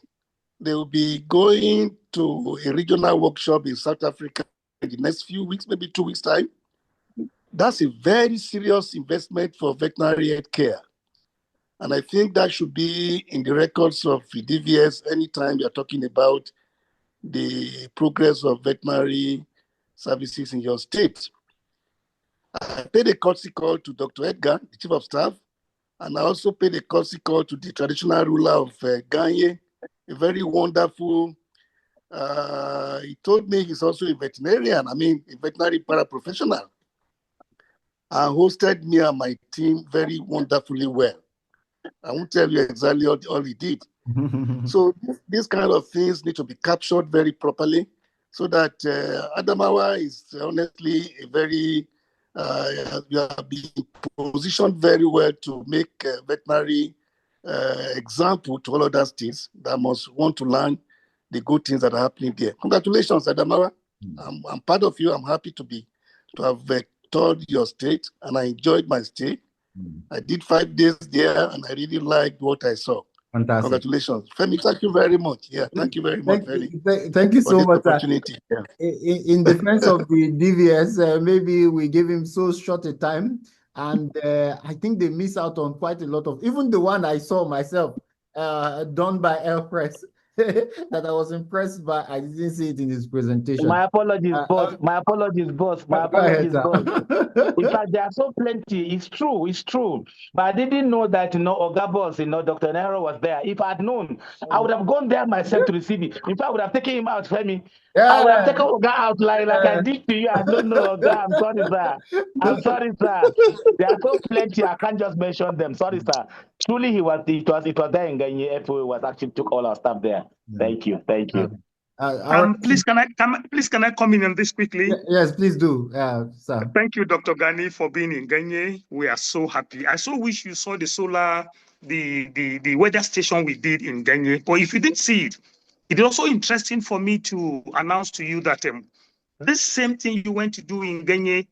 they will be going to a regional workshop in South Africa in the next few weeks, maybe 2 weeks' time. That's a very serious investment for veterinary health care. And I think that should be in the records of the DVS anytime you're talking about the progress of veterinary services in your state. I paid a courtesy call to Dr. Edgar, the Chief of Staff, and I also paid a courtesy call to the traditional ruler of Ganye, a very wonderful, he told me he's also a veterinarian, a veterinary paraprofessional, and hosted me and my team very wonderfully well. I won't tell you exactly all he did. So these kind of things need to be captured very properly so that Adamawa is honestly a very, we are being positioned very well to make veterinary example to all other states that must want to learn the good things that are happening there. Congratulations, Adamawa. I'm part of you. I'm happy to have toured your state, and I enjoyed my stay. I did 5 days there, and I really liked what I saw. Fantastic. Congratulations. Femi, thank you very much. Thank you very much, Femi. Thank you so much. Opportunity. In defense of the DVS, maybe we gave him so short a time, and I think they miss out on quite a lot of, even the one I saw myself, done by PRES, that I was impressed by. I didn't see it in his presentation. My apologies, boss. My apologies, boss. My apologies, boss. In fact, there are so plenty. It's true. But I didn't know that, Oga boss, Dr. Nero was there. If I had known, I would have gone there myself to receive it. In fact, I would have taken him out, Femi. I would have taken Oga out like I did to you. I don't know, Oga. I'm sorry, sir. I'm sorry, sir. There are so plenty. I can't just mention them. Sorry, sir. Truly, it was there in Ganye. FO was actually took all our stuff there. Thank you. Please, can I come in on this quickly? Yes, please do, sir. Thank you, Dr. Gani, for being in Ganye. We are so happy. I so wish you saw the weather station we did in Ganye. But if you didn't see it, it is also interesting for me to announce to you that this same thing you went to do in Ganye,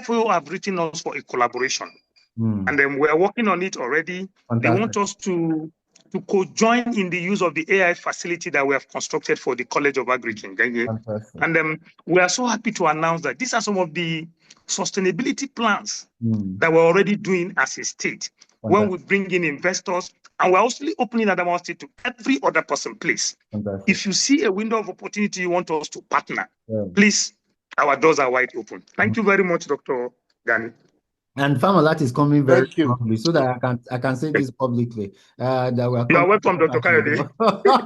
FAO have written us for a collaboration. And then we are working on it already. Fantastic. They want us to co-join in the use of the AI facility that we have constructed for the College of Agric in Ganye. Fantastic. And we are so happy to announce that these are some of the sustainability plans that we're already doing as a state. When we bring in investors, and we're also opening Adamawa State to every other person, please. Fantastic. If you see a window of opportunity, you want us to partner, please, our doors are wide open. Thank you very much, Dr. Gani. And Farmalat is coming very strongly, so that I can say this publicly. That we are. You are welcome, Dr. Kayode.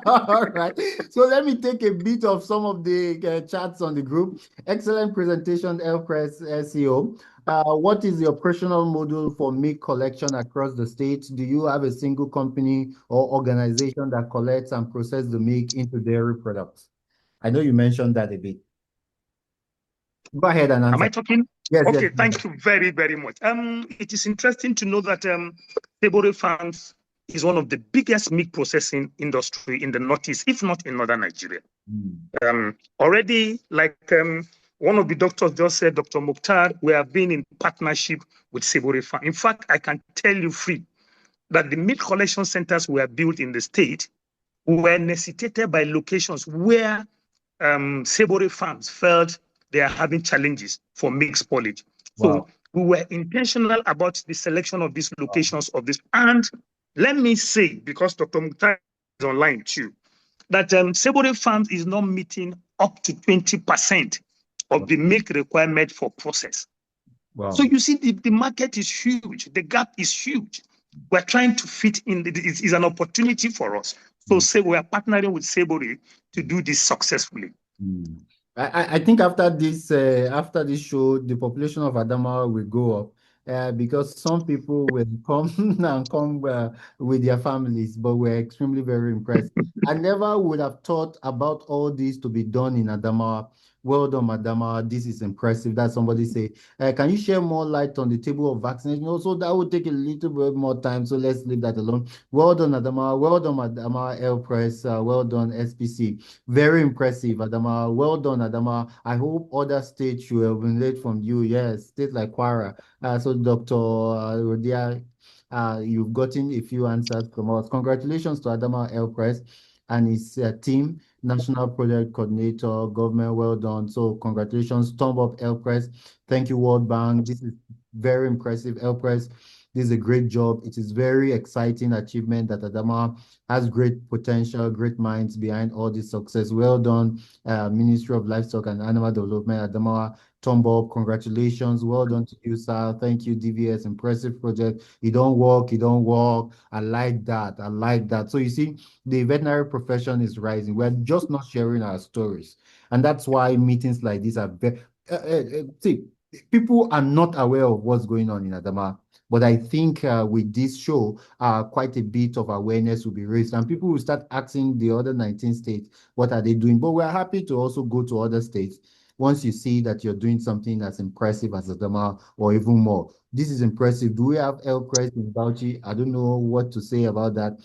All right. So let me take a bit of some of the chats on the group. Excellent presentation, PRES SEO. What is the operational model for milk collection across the state? Do you have a single company or organization that collects and processes the milk into dairy products? I know you mentioned that a bit. Go ahead and answer. Am I talking? Yes. Okay, yes, thank you very, very much. It is interesting to know that Sebore Farms is one of the biggest milk processing industry in the Northeast, if not in northern Nigeria. Already, like one of the doctors just said, Dr. Mukhtar, we have been in partnership with Sebore Farms. In fact, I can tell you free that the milk collection centers we have built in the state were necessitated by locations where Sebore Farms felt they are having challenges for milk spoilage. So we were intentional about the selection of these locations of this. And let me say, because Dr. Mukhtar is online too, that Sebore Farms is not meeting up to 20% of the milk requirement for process. So you see, the market is huge. The gap is huge. We're trying to fit in. It is an opportunity for us. So say we are partnering with Sebore to do this successfully. I think after this show, the population of Adamawa will go up because some people will come with their families, but we're extremely very impressed. I never would have thought about all this to be done in Adamawa. Well done, Adamawa. This is impressive. That somebody say, can you share more light on the table of vaccination? Also, that would take a little bit more time, so let's leave that alone. Well done, Adamawa. Well done, Adamawa PRES. Well done, SPC. Very impressive, Adamawa. Well done, Adamawa. I hope other states should emulate from you. Yes, states like Kwara. So, Dr. Rodia, you've gotten a few answers from us. Congratulations to Adamawa PRES and his team, National Project Coordinator, government, well done. So congratulations, thumb up PRES. Thank you, World Bank. This is very impressive, PRES. This is a great job. It is very exciting achievement that Adamawa has great potential, great minds behind all this success. Well done, Ministry of Livestock and Animal Development, Adamawa. Thumb up, congratulations. Well done to you, sir. Thank you, DVS. Impressive project. You don't walk, you don't walk. I like that. I like that. So you see, the veterinary profession is rising. We're just not sharing our stories. And that's why meetings like this are very, see, people are not aware of what's going on in Adamawa. But I think with this show, quite a bit of awareness will be raised, and people will start asking the other 19 states, what are they doing? But we're happy to also go to other states once you see that you're doing something as impressive as Adamawa or even more. This is impressive. Do we have PRES in Bauchi? I don't know what to say about that.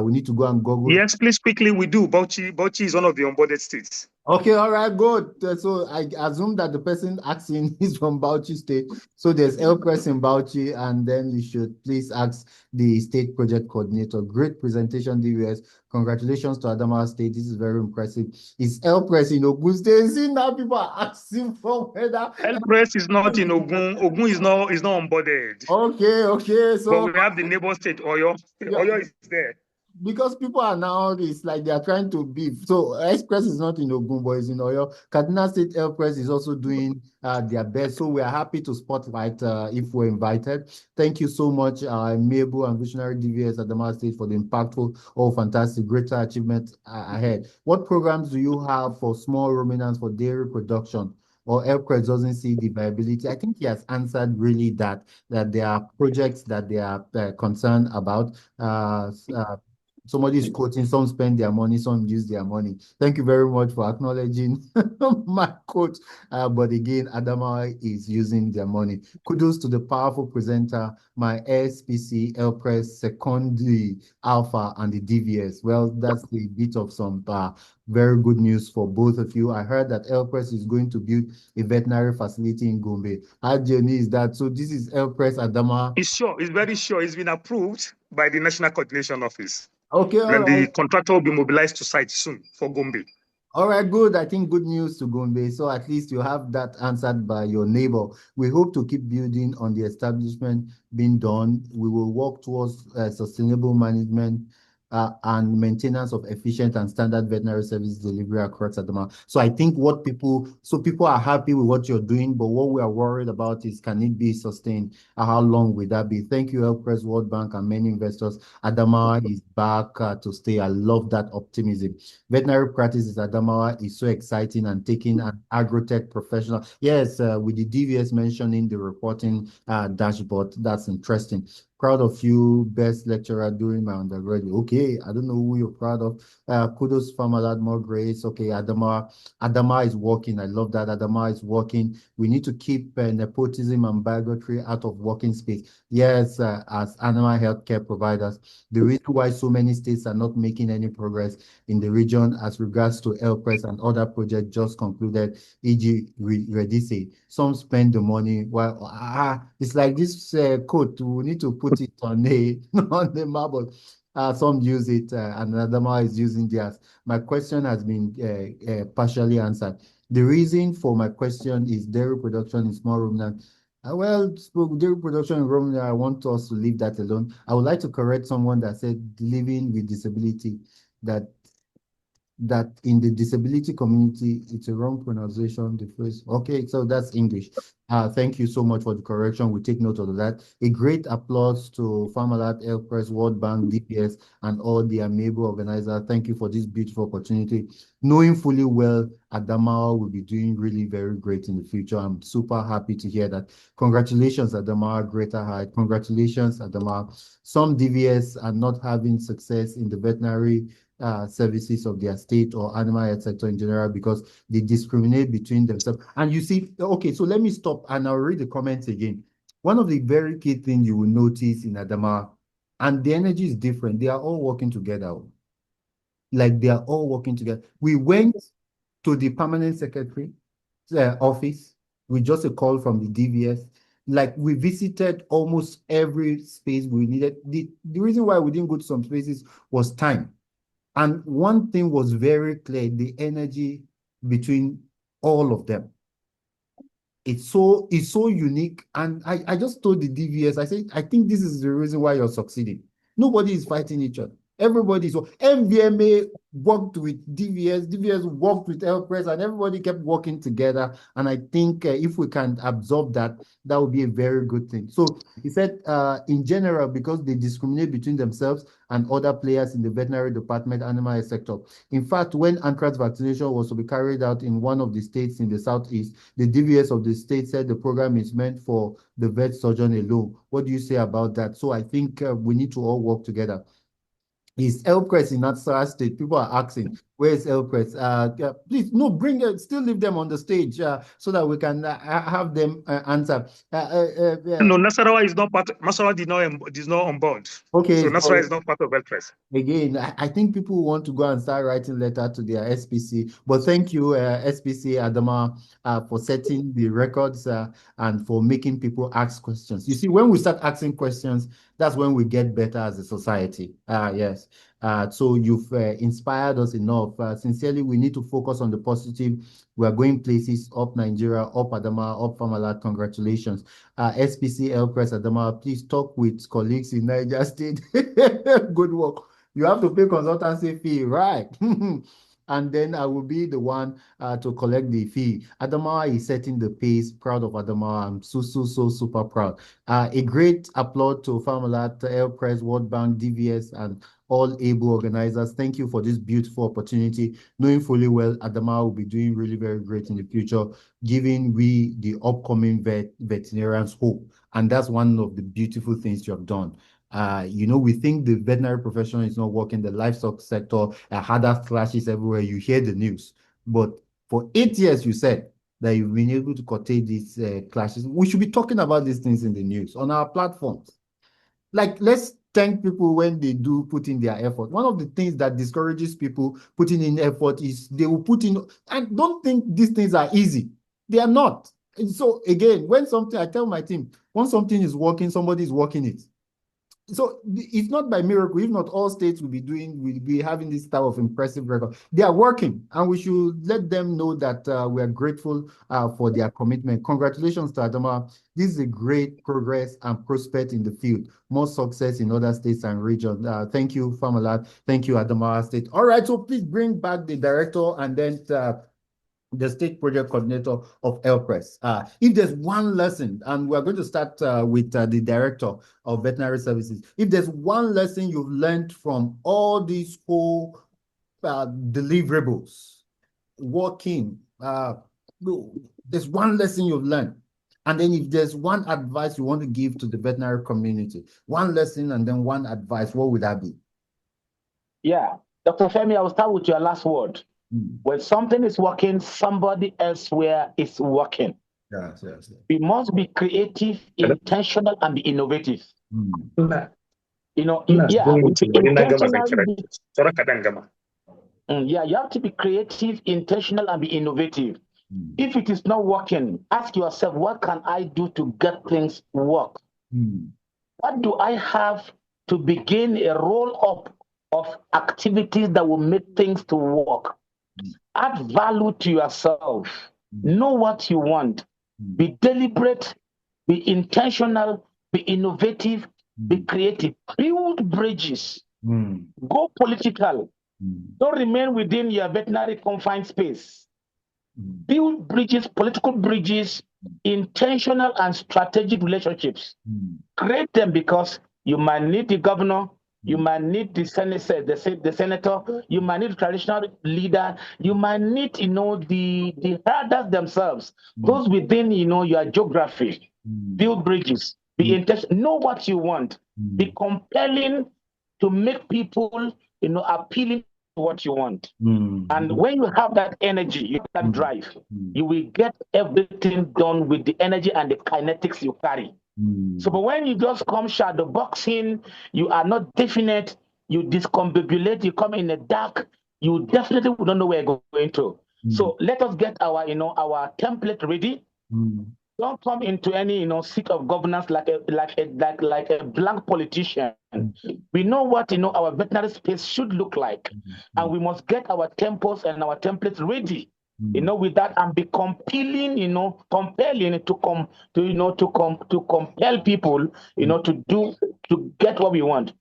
We need to go and Google. Yes, please quickly, we do. Bauchi is one of the onboarded states. Okay, all right, good. So I assume that the person asking is from Bauchi State. So there's PRES in Bauchi, and then you should please ask the state project coordinator. Great presentation, DVS. Congratulations to Adamawa State. This is very impressive. Is PRES in Ogun State? See, now people are asking for whether PRES is not in Ogun. Ogun is not onboarded. Okay. So but we have the neighbor state, Oyo. Oyo is there. Because people are now, it's like they are trying to beef. So PRES is not in Ogun, but it's in Oyo. Kaduna State PRES is also doing their best. So we are happy to spotlight if we're invited. Thank you so much, Mabel and Visionary DVS Adamawa State for the impactful, fantastic, greater achievement ahead. What programs do you have for small ruminants for dairy production? Or PRES doesn't see the viability? I think he has answered really that there are projects that they are concerned about. Somebody is quoting, some spend their money, some use their money. Thank you very much for acknowledging my quote. But again, Adamawa is using their money. Kudos to the powerful presenter, my SPC, PRES, Secondee, Alfa, and the DVS. Well, that's a bit of some very good news for both of you. I heard that PRES is going to build a veterinary facility in Gombe. How journey is that? So this is PRES Adamawa. It's sure. It's very sure. It's been approved by the National Coordination Office. Okay, all Then right. the contractor will be mobilized to site soon for Gombe. All right, good. I think good news to Gombe. So at least you have that answered by your neighbor. We hope to keep building on the establishment being done. We will work towards sustainable management and maintenance of efficient and standard veterinary service delivery across Adamawa. So I think people are happy with what you're doing, but what we are worried about is, can it be sustained? How long will that be? Thank you, PRES, World Bank, and many investors. Adamawa is back to stay. I love that optimism. Veterinary practice in Adamawa is so exciting, and taking an agrotech professional. Yes, with the DVS mentioning the reporting dashboard, that's interesting. Proud of you, best lecturer during my undergraduate. Okay, I don't know who you're proud of. Kudos, Farmer more grace. Okay, Adamawa is working. I love that. Adamawa is working. We need to keep nepotism and bigotry out of working space. Yes, as animal healthcare providers, the reason why so many states are not making any progress in the region as regards to PRES and other projects just concluded, e.g. Redise. Some spend the money while it's like this quote, we need to put it on on the marble. Some use it, and Adamawa is using theirs. My question has been partially answered. The reason for my question is dairy production in small ruminant. Well, dairy production in ruminant, I want us to leave that alone. I would like to correct someone that said living with disability, that in the disability community, it's a wrong pronunciation, the phrase. Okay, so that's English. Thank you so much for the correction. We take note of that. A great applause to Farmalat, PRES, World Bank, DPS, and all the amiable organizers. Thank you for this beautiful opportunity. Knowing fully well Adamawa will be doing really very great in the future. I'm super happy to hear that. Congratulations, Adamawa, greater height. Congratulations, Adamawa. Some DVS are not having success in the veterinary services of their state or animal health sector in general because they discriminate between themselves. And you see, okay, so let me stop and I'll read the comments again. One of the very key things you will notice in Adamawa, and the energy is different, they are all working together. Like they are all working together. We went to the permanent secretary office with just a call from the DVS. Like we visited almost every space we needed. The reason why we didn't go to some spaces was time. And one thing was very clear, the energy between all of them. It's so unique. And I just told the DVS, I said, I think this is the reason why you're succeeding. Nobody is fighting each other. Everybody. So MVMA worked with DVS, DVS worked with PRES, and everybody kept working together. And I think if we can absorb that, that would be a very good thing. So he said, in general, because they discriminate between themselves and other players in the veterinary department, animal health sector. In fact, when anthrax vaccination was to be carried out in one of the states in the southeast, the DVS of the state said the program is meant for the vet surgeon alone. What do you say about that? So I think we need to all work together. Is PRES in Nasarawa State? People are asking, where is PRES? Please, no, bring it, still leave them on the stage so that we can have them answer. No, Nasarawa is not part. Nasarawa is not on board. Okay, so Nasarawa is not part of PRES. Again, I think people want to go and start writing letter to their SPC. But thank you, SPC Adama, for setting the records and for making people ask questions. You see, when we start asking questions, that's when we get better as a society. Yes. So you've inspired us enough. Sincerely, we need to focus on the positive. We are going places, up Nigeria, up Adama, up Farmalat. Congratulations. SPC PRES Adama, please talk with colleagues in Niger State. Good work. You have to pay consultancy fee, right? And then I will be the one to collect the fee. Adamawa is setting the pace. Proud of Adamawa. I'm so super proud. A great applaud to Farmalat, PRES, World Bank, DVS, and all able organizers. Thank you for this beautiful opportunity. Knowing fully well, Adamawa will be doing really very great in the future, giving we the upcoming veterinarians hope. And that's one of the beautiful things you have done. We think the veterinary profession is not working, the livestock sector, harder clashes everywhere. You hear the news. But for 8 years, you said that you've been able to curtail these clashes. We should be talking about these things in the news on our platforms. Like, let's thank people when they do put in their effort. One of the things that discourages people putting in effort is they will put in, and don't think these things are easy. They are not. And so again, I tell my team, when something is working, somebody is working it. So it's not by miracle. If not, all states will be having this type of impressive record. They are working, and we should let them know that we are grateful for their commitment. Congratulations to Adamawa. This is a great progress and prospect in the field. More success in other states and regions. Thank you, Farmalat. Thank you, Adamawa State. All right, so please bring back the director and then the state project coordinator of PRES. If there's one lesson, and we're going to start with the director of veterinary services, if there's one lesson you've learned from all these whole deliverables, working, there's one lesson you've learned. And then if there's one advice you want to give to the veterinary community, one lesson and then one advice, what would that be? Yeah, Dr. Femi, I will start with your last word. When something is working, somebody elsewhere is working. Yes. We must be creative, intentional, and be innovative. Yeah, you have to be creative, intentional, and be innovative. If it is not working, ask yourself, what can I do to get things work? What do I have to begin a roll-up of activities that will make things to work? Add value to yourself. Know what you want. Be deliberate, be intentional, be innovative, be creative. Build bridges. Go political. Don't remain within your veterinary confined space. Build bridges, political bridges, intentional and strategic relationships. Create them because you might need the governor, you might need the senator, you might need the traditional leader, you might need, the herders themselves, those within, your geography. Build bridges, be intentional, know what you want, be compelling to make people, appealing to what you want. And when you have that energy, that drive, you will get everything done with the energy and the kinetics you carry. So, but when you just come shadow boxing, you are not definite, you discombobulate, you come in the dark, you definitely would not know where you're going to. So let us get our, our template ready. Don't come into any, seat of governance like a blank politician. We know what, our veterinary space should look like, and we must get our tempos and our templates ready. With that, and be compelling, compelling to compel people, to get what we want.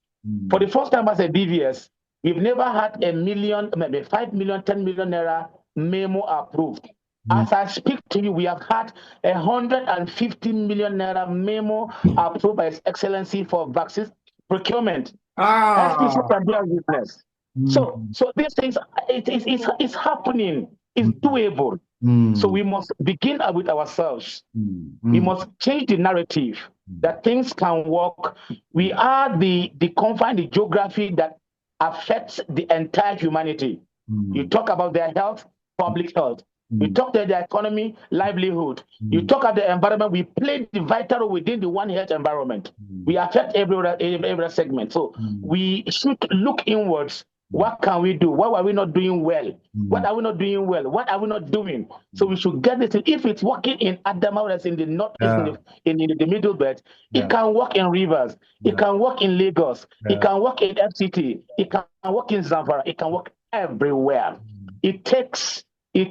For the first time as a DVS, we've never had 1 million, maybe 5 million, 10 million naira memo approved. As I speak to you, we have had 150 million naira memo approved by His Excellency for vaccine procurement. SPC can be a witness. So these things, it's happening. It's doable. So we must begin with ourselves. We must change the narrative that things can work. We are the confined, the geography that affects the entire humanity. You talk about their health, public health. You talk about the economy, livelihood. You talk about the environment. We play the vital role within the One Health environment. We affect every segment. So we should look inwards. What can we do? What are we not doing well? What are we not doing well? What are we not doing? So we should get this. If it's working in Adamawa, that's in the north, in the middle belt, it can work in Rivers. It can work in Lagos. It can work in FCT. It can work in Zamfara. It can work everywhere. It takes a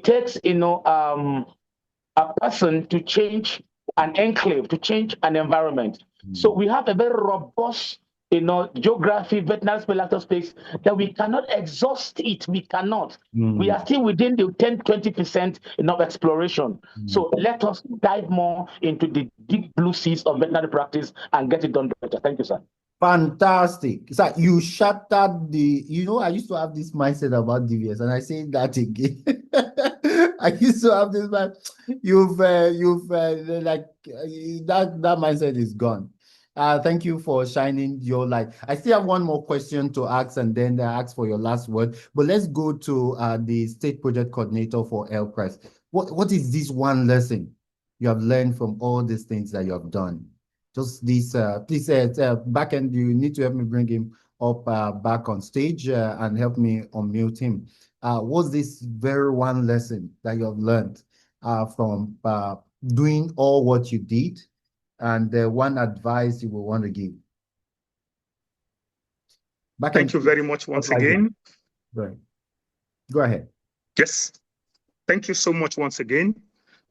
person to change an enclave, to change an environment. So we have a very robust, geography, veterinary space that we cannot exhaust it. We cannot. We are still within the 10-20% of exploration. So let us dive more into the deep blue seas of veterinary practice and get it done better. Thank you, sir. Fantastic. So you shattered I used to have this mindset about DVS, and I say that again. I used to have this mindset. That mindset is gone. Thank you for shining your light. I still have one more question to ask, and then ask for your last word. But let's go to the State Project Coordinator for PRES. What is this one lesson you have learned from all these things that you have done? Just this, please, back end, you need to help me bring him up back on stage and help me unmute him. What's this very one lesson that you have learned from doing all what you did? And one advice you will want to give. Thank you very much once again. Right. Go ahead. Yes. Thank you so much once again.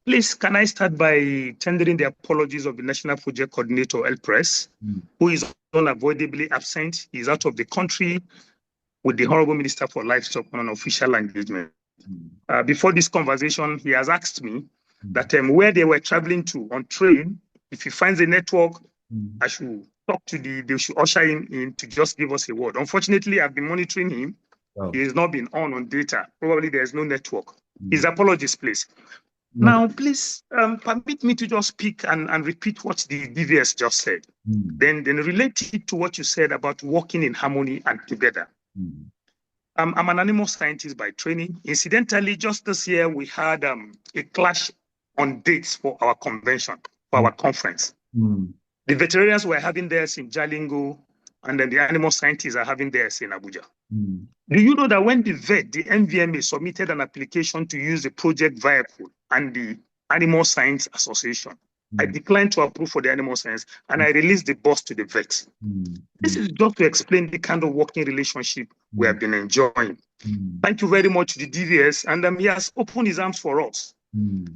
Please, can I start by tendering the apologies of the National Project Coordinator, PRES, who is unavoidably absent. He's out of the country with the Honorable Minister for Livestock on an official engagement. Before this conversation, he has asked me that where they were traveling to on train, if he finds a network, I should talk to they should usher him in to just give us a word. Unfortunately, I've been monitoring him. He has not been on data. Probably there's no network. His apologies, please. Now, please permit me to just speak and repeat what the DVS just said. Then relate it to what you said about working in harmony and together. I'm an animal scientist by training. Incidentally, just this year, we had a clash on dates for our convention, for our conference. The veterinarians were having theirs in Jalingo, and then the animal scientists are having theirs in Abuja. Do you know that when the MVMA submitted an application to use the project vehicle and the Animal Science Association, I declined to approve for the animal science, and I released the bus to the vet. This is just to explain the kind of working relationship we have been enjoying. Thank you very much to the DVS, and he has opened his arms for us.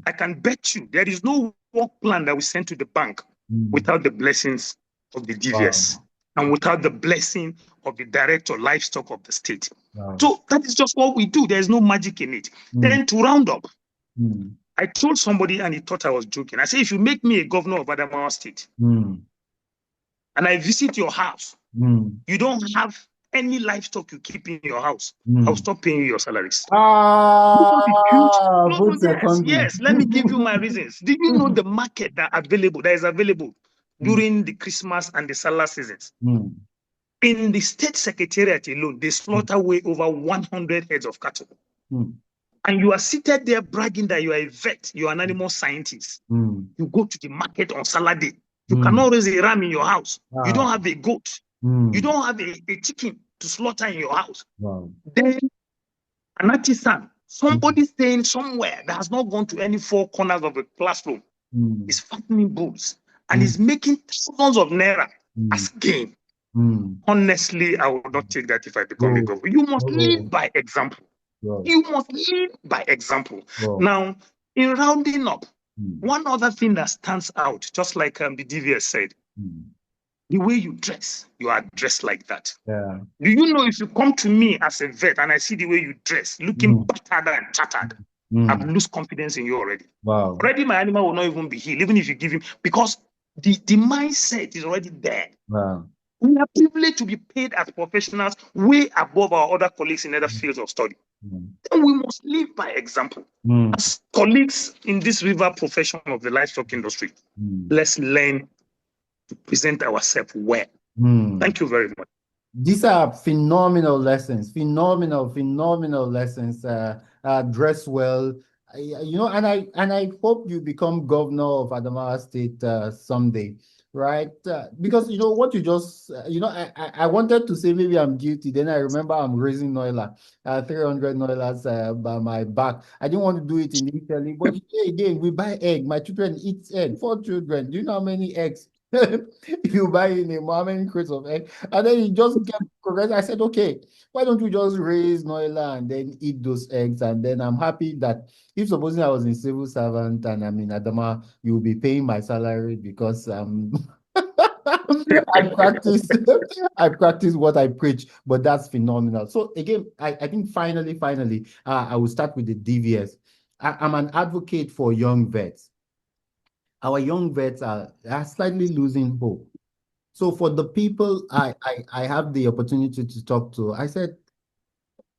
I can bet you there is no work plan that we send to the bank without the blessings of the DVS and without the blessing of the Director of Livestock of the state. So that is just what we do. There is no magic in it. Then to round up, I told somebody and he thought I was joking. I said, if you make me a governor of Adamawa State and I visit your house, you don't have any livestock you keep in your house, I'll stop paying you your salaries. Yes, let me give you my reasons. Did you know the market that is available during the Christmas and the Salah seasons? In the state secretariat alone, they slaughter way over 100 heads of cattle. And you are seated there bragging that you are a vet, you are an animal scientist. You go to the market on Salah day. You cannot raise a ram in your house. You don't have a goat. You don't have a chicken to slaughter in your house. Then an artisan, somebody staying somewhere that has not gone to any four corners of a classroom, is fattening bulls and is making thousands of naira as gain. Honestly, I will not take that if I become a governor. You must lead by example. You must lead by example. Now, in rounding up, one other thing that stands out, just like the DVS said, the way you dress, you are dressed like that. Do you know if you come to me as a vet and I see the way you dress, looking battered and tattered, I've lost confidence in you already. Already my animal will not even be healed, even if you give him, because the mindset is already there. We are privileged to be paid as professionals way above our other colleagues in other fields of study. Then we must live by example. As colleagues in this river profession of the livestock industry, let's learn to present ourselves well. Thank you very much. These are phenomenal lessons, phenomenal lessons. Dress well, and I hope you become governor of Adamawa State someday. Right, because what you just I wanted to say maybe I'm guilty. Then I remember I'm raising Noila, 300 Noilas by my back. I didn't want to do it in Italy, but again, we buy egg. My children eat egg. 4 children. Do you know how many eggs you buy in how many crates of egg? And then it just kept progressing. I said, okay, why don't you just raise Noila and then eat those eggs? And then I'm happy that if supposing I was in civil servant and I'm in Adama, you will be paying my salary because I practice what I preach, but that's phenomenal. So again, I think finally, I will start with the DVS. I'm an advocate for young vets. Our young vets are slightly losing hope. So for the people I have the opportunity to talk to, I said,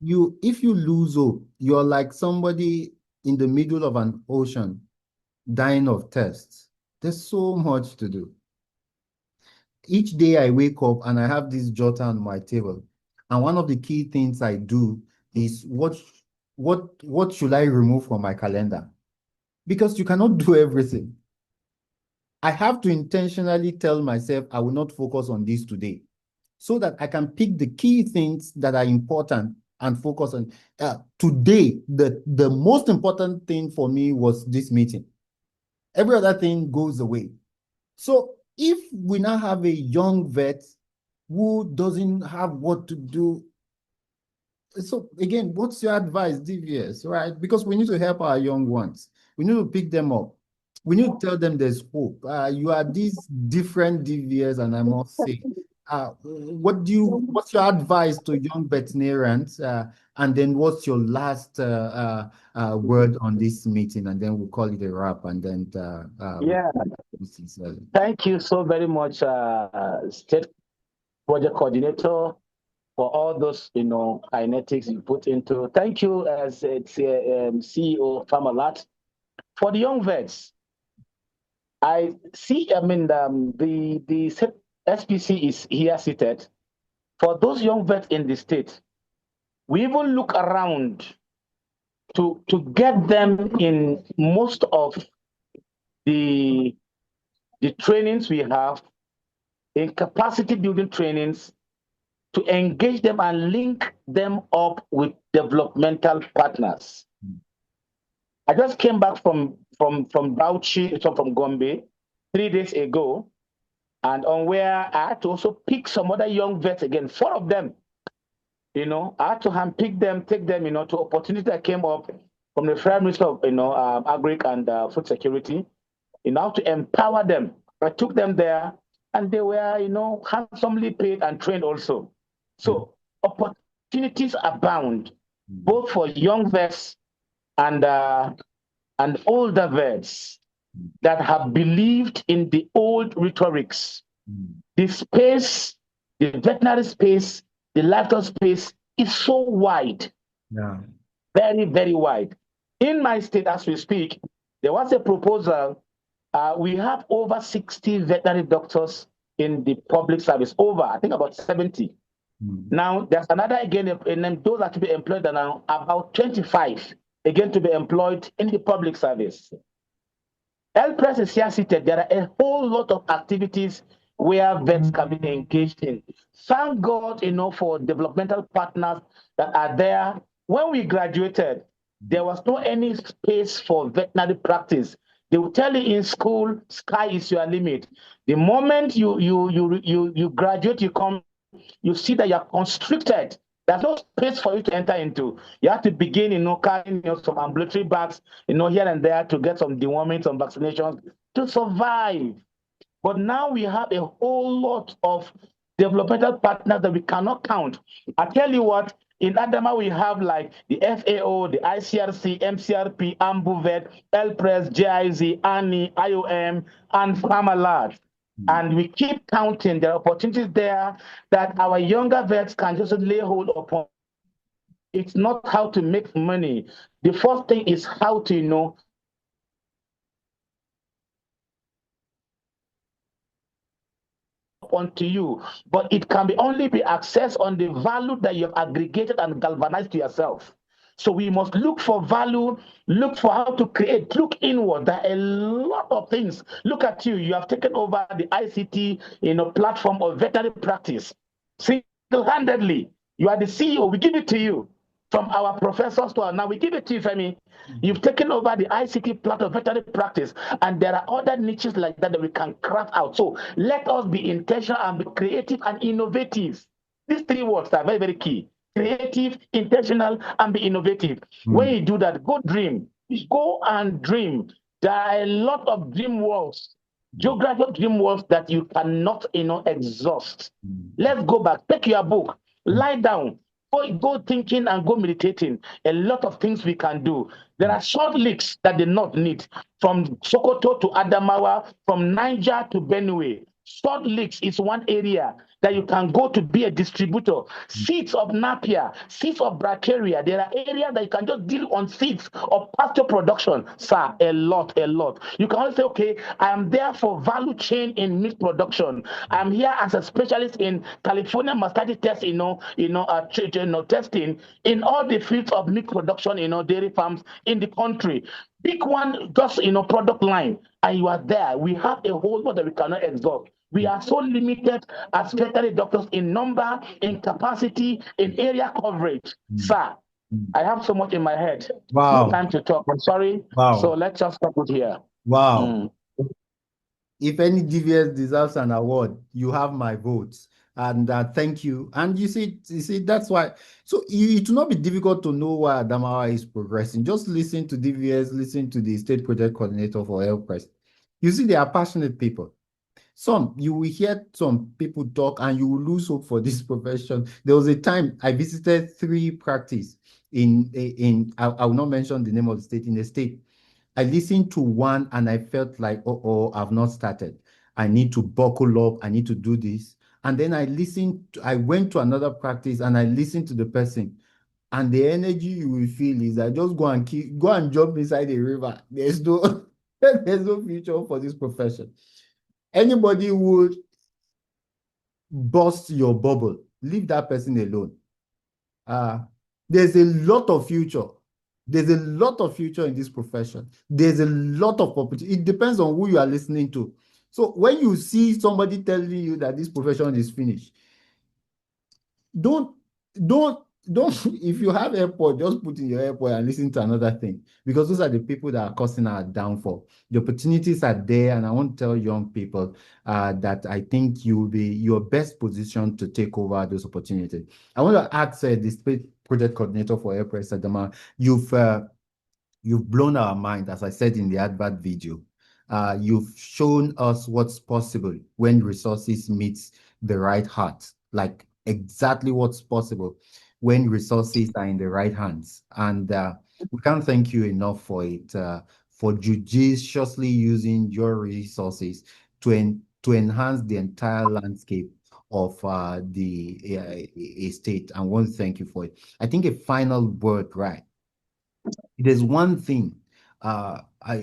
if you lose hope, you're like somebody in the middle of an ocean dying of thirst. There's so much to do. each day I wake up and I have this jotter on my table. And one of the key things I do is what should I remove from my calendar? Because you cannot do everything. I have to intentionally tell myself I will not focus on this today so that I can pick the key things that are important and focus on. Today, the most important thing for me was this meeting. Every other thing goes away. So if we now have a young vet who doesn't have what to do, so again, what's your advice, DVS, right? Because we need to help our young ones. We need to pick them up. We need to tell them there's hope. You are these different DVS, and I must say, what's your advice to young veterinarians? And then what's your last word on this meeting? And then we'll call it a wrap. And then thank you so very much, State Project Coordinator, for all those, kinetics you put into. Thank you as CEO Farmalat. For the young vets, I see, the SPC is here seated. For those young vets in the state, we even look around to get them in most of the trainings we have, in capacity building trainings, to engage them and link them up with developmental partners. I just came back from Bauchi, from Gombe, 3 days ago, and on where I had to also pick some other young vets again, 4 of them. I had to handpick them, take them, to opportunity that came up from the Federal Minister of, Agric and Food Security, to empower them. I took them there, and they were, handsomely paid and trained also. So opportunities abound, both for young vets and older vets that have believed in the old rhetorics. The space, the veterinary space, the livestock space is so wide. Very, very wide. In my state, as we speak, there was a proposal. We have over 60 veterinary doctors in the public service, I think about 70. Now, there's another, again, and those are to be employed now, about 25, again, to be employed in the public service. PRES is here seated. There are a whole lot of activities where vets can be engaged in. Thank God, for developmental partners that are there. When we graduated, there was no any space for veterinary practice. They will tell you in school, sky is your limit. The moment you graduate, you see that you're constricted. There's no space for you to enter into. You have to begin, carrying some ambulatory bags, here and there to get some deworming, some vaccinations to survive. But now we have a whole lot of developmental partners that we cannot count. I tell you what, in Adamawa, we have like the FAO, the ICRC, MCRP, AmbuVet, PRES, JIZ, ANI, IOM, and Farmalat. And we keep counting. There are opportunities there that our younger vets can just lay hold upon. It's not how to make money. The first thing is how to, onto you, but it can only be accessed on the value that you have aggregated and galvanized to yourself. So we must look for value, look for how to create, look inward. There are a lot of things. Look at you. You have taken over the ICT platform of veterinary practice. Single-handedly, you are the CEO. We give it to you. From our professors to now, we give it to you, Femi. You've taken over the ICT platform of veterinary practice, and there are other niches like that we can craft out. So let us be intentional and be creative and innovative. These 3 words are very, very key. Creative, intentional, and be innovative. When you do that, go dream. Go and dream. There are a lot of dream worlds, geographical dream worlds that you cannot, exhaust. Let's go back. Take your book. Lie down. Go thinking and go meditating. A lot of things we can do. There are short links that the North need. From Sokoto to Adamawa, from Niger to Benue. Short links is one area. that you can go to be a distributor. Seeds of Napier, seeds of Bracharia. There are areas that you can just deal on seeds of pasture production. Sir, a lot. You can also say, okay, I am there for value chain in meat production. I'm here as a specialist in California mustard test, testing in all the fields of meat production, dairy farms in the country. Pick one, just product line, and you are there. We have a whole lot that we cannot exhaust. We are so limited as veterinary doctors in number, in capacity, in area coverage. Sir, I have so much in my head. Wow. No time to talk. I'm sorry. Wow. So let's just stop it here. Wow. If any DVS deserves an award, you have my votes. And thank you. And you see, that's why. So it will not be difficult to know why Adamawa is progressing. Just listen to DVS, listen to the state project coordinator for PRES. You see, they are passionate people. You will hear some people talk and you will lose hope for this profession. There was a time I visited 3 practices I will not mention the name of the state, in the state. I listened to one and I felt like, I've not started. I need to buckle up. I need to do this. And then I went to another practice and I listened to the person. And the energy you will feel is that just go and jump inside the river. There's no future for this profession. Anybody who would burst your bubble, leave that person alone. There's a lot of future. There's a lot of future in this profession. There's a lot of opportunity. It depends on who you are listening to. So when you see somebody telling you that this profession is finished, don't if you have AirPod, just put in your AirPod and listen to another thing, because those are the people that are causing our downfall. The opportunities are there, and I want to tell young people that I think you'll be your best position to take over those opportunities. I want to ask the state project coordinator for PRES, Adama, you've blown our mind, as I said in the advert video. You've shown us what's possible when resources meets the right heart, like exactly what's possible when resources are in the right hands. And we can't thank you enough for it, for judiciously using your resources to enhance the entire landscape of the state. I want to thank you for it. I think a final word, right? There's one thing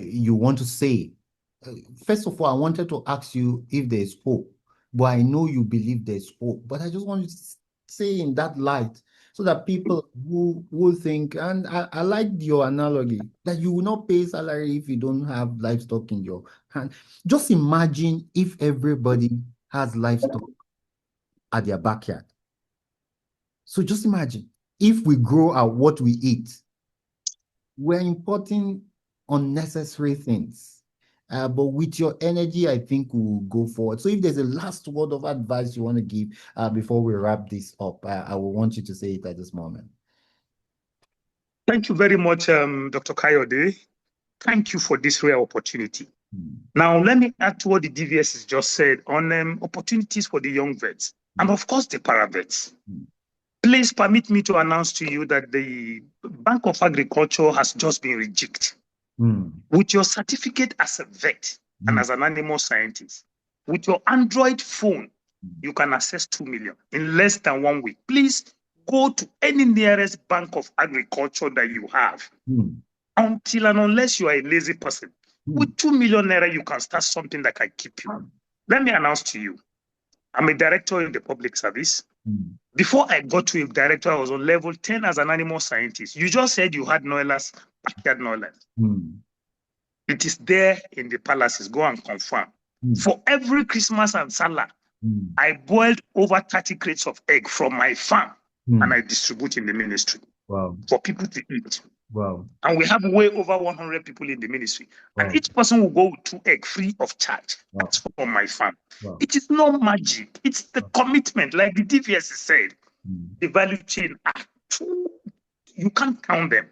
you want to say. First of all, I wanted to ask you if there's hope, but I know you believe there's hope. But I just want to say in that light, so that people will think, and I like your analogy, that you will not pay salary if you don't have livestock in your hand. Just imagine if everybody has livestock at their backyard. So just imagine if we grow out what we eat, we're importing unnecessary things. But with your energy, I think we'll go forward. So if there's a last word of advice you want to give before we wrap this up, I will want you to say it at this moment. Thank you very much, Dr. Kayode. Thank you for this rare opportunity. Now, let me add to what the DVS has just said on opportunities for the young vets and, of course, the paravets. Please permit me to announce to you that the Bank of Agriculture has just been rejected. With your certificate as a vet and as an animal scientist, with your Android phone, you can access 2 million in less than 1 week. Please go to any nearest Bank of Agriculture that you have. Until and unless you are a lazy person, with 2 million naira, you can start something that can keep you. Let me announce to you, I'm a director in the public service. Before I got to a director, I was on level 10 as an animal scientist. You just said you had Nyalas, backyard Nyalas. It is there in the palaces. Go and confirm. For every Christmas and Salah, I boiled over 30 crates of egg from my farm and I distribute in the ministry for people to eat. And we have way over 100 people in the ministry. And each person will go with 2 eggs free of charge. That's from my farm. It is not magic. It's the commitment, like the DVS said. The value chain are too, you can't count them.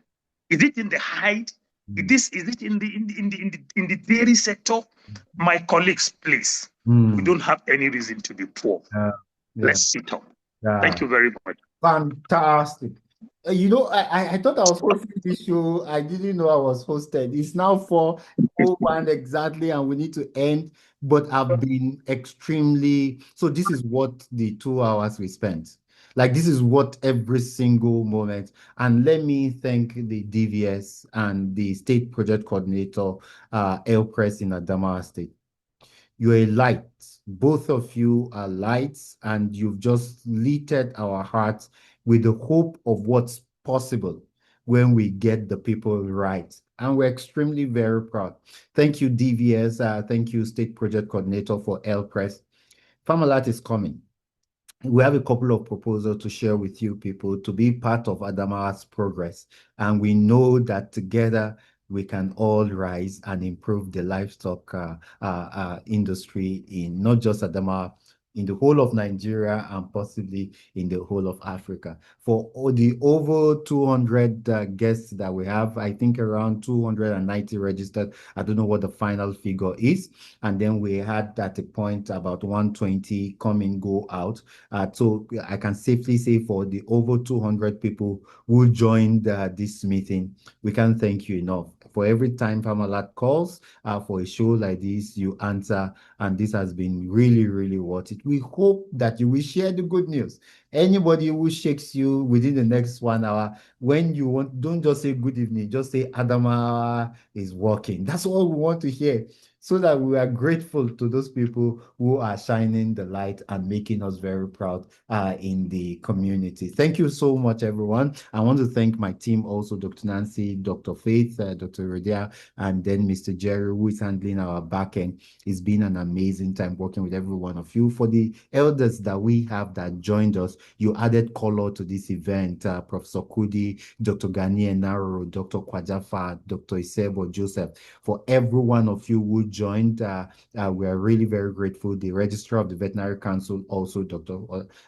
Is it in the hide? Is it in the dairy sector? My colleagues, please. We don't have any reason to be poor. Let's sit up. Thank you very much. Fantastic. I thought I was hosting this show. I didn't know I was hosted. It's now 4 1 exactly, and we need to end. But I've been extremely, so this is what the 2 hours we spent. Like, this is what every single moment. And let me thank the DVS and the state project coordinator, PRES in Adamawa State. You're a light. Both of you are lights, and you've just lit our hearts with the hope of what's possible when we get the people right. And we're extremely very proud. Thank you, DVS. Thank you, State Project Coordinator for PRES. Farmalat is coming. We have a couple of proposals to share with you people to be part of Adamawa's progress. And we know that together we can all rise and improve the livestock industry in not just Adamawa, in the whole of Nigeria and possibly in the whole of Africa. For all the over 200 guests that we have, I think around 290 registered. I don't know what the final figure is. And then we had at a point about 120 come and go out. So I can safely say for the over 200 people who joined this meeting, we can't thank you enough. For every time Farmalat calls for a show like this, you answer, and this has been really, really worth it. We hope that you will share the good news. Anybody who shakes you within the next 1 hour, when you want, don't just say good evening, just say Adamawa is working. That's all we want to hear, so that we are grateful to those people who are shining the light and making us very proud in the community. Thank you so much, everyone. I want to thank my team also, Dr. Nancy, Dr. Faith, Dr. Rodia, and then Mr. Jerry, who is handling our back end. It's been an amazing time working with every one of you. For the elders that we have that joined us, you added color to this event. Professor Kudi, Dr. Gani Enaro, Dr. Kwajafa, Dr. Isebo Joseph. For every one of you who joined, we are really very grateful. The Registrar of the Veterinary Council, also Dr.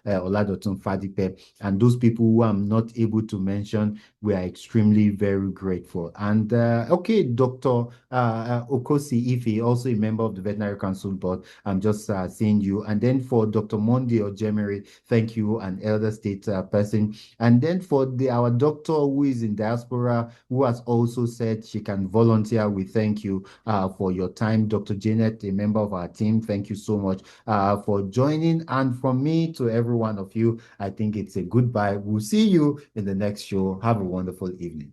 Oladotun Fadipe, and those people who I'm not able to mention, we are extremely very grateful. And okay, Dr. Okosi Ife, also a member of the Veterinary Council Board, I'm just seeing you. And then for Dr. Mondi or Jemery, thank you, an elder state person. And then for our doctor who is in diaspora, who has also said she can volunteer, we thank you for your time. Dr. Janet, a member of our team, thank you so much for joining. And from me to every one of you, I think it's a goodbye. We'll see you in the next show. Have a wonderful evening.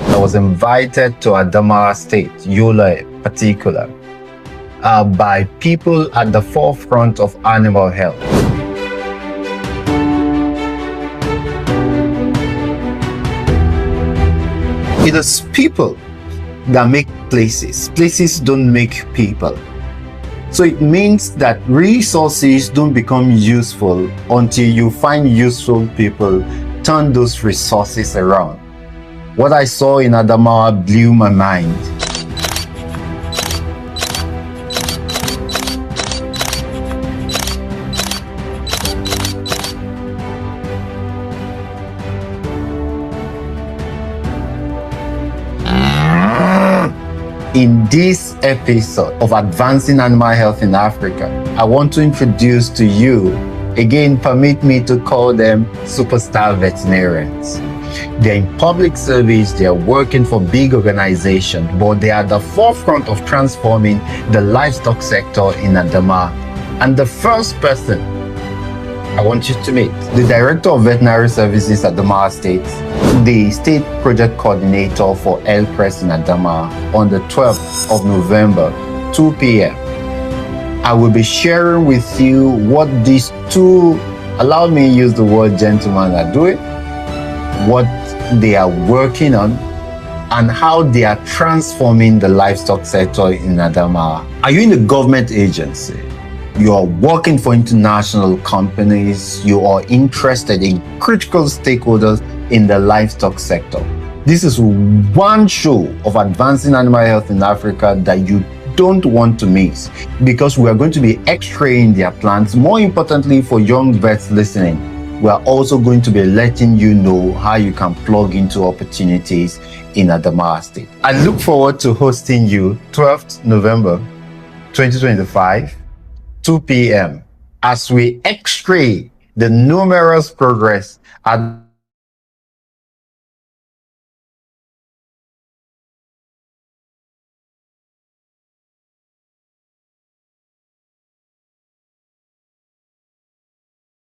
I was invited to Adamawa State, Yola in particular, by people at the forefront of animal health. It is people that make places. Places don't make people. So it means that resources don't become useful until you find useful people, turn those resources around. What I saw in Adamawa blew my mind. In this episode of Advancing Animal Health in Africa, I want to introduce to you, again, permit me to call them superstar veterinarians. They're in public service, they're working for big organizations, but they are at the forefront of transforming the livestock sector in Adamawa. And the first person I want you to meet, the Director of Veterinary Services at Adamawa State, the State Project Coordinator for PRES in Adamawa on the 12th of November, 2 p.m. I will be sharing with you what these two, allow me to use the word gentlemen, are doing, what they are working on, and how they are transforming the livestock sector in Adamawa. Are you in a government agency? You are working for international companies, you are interested in critical stakeholders in the livestock sector. This is one show of Advancing Animal Health in Africa that you don't want to miss, because we are going to be x-raying their plans. More importantly, for young vets listening, we are also going to be letting you know how you can plug into opportunities in Adamawa State. I look forward to hosting you 12th November 2025, 2 p.m. as we x-ray the numerous progress at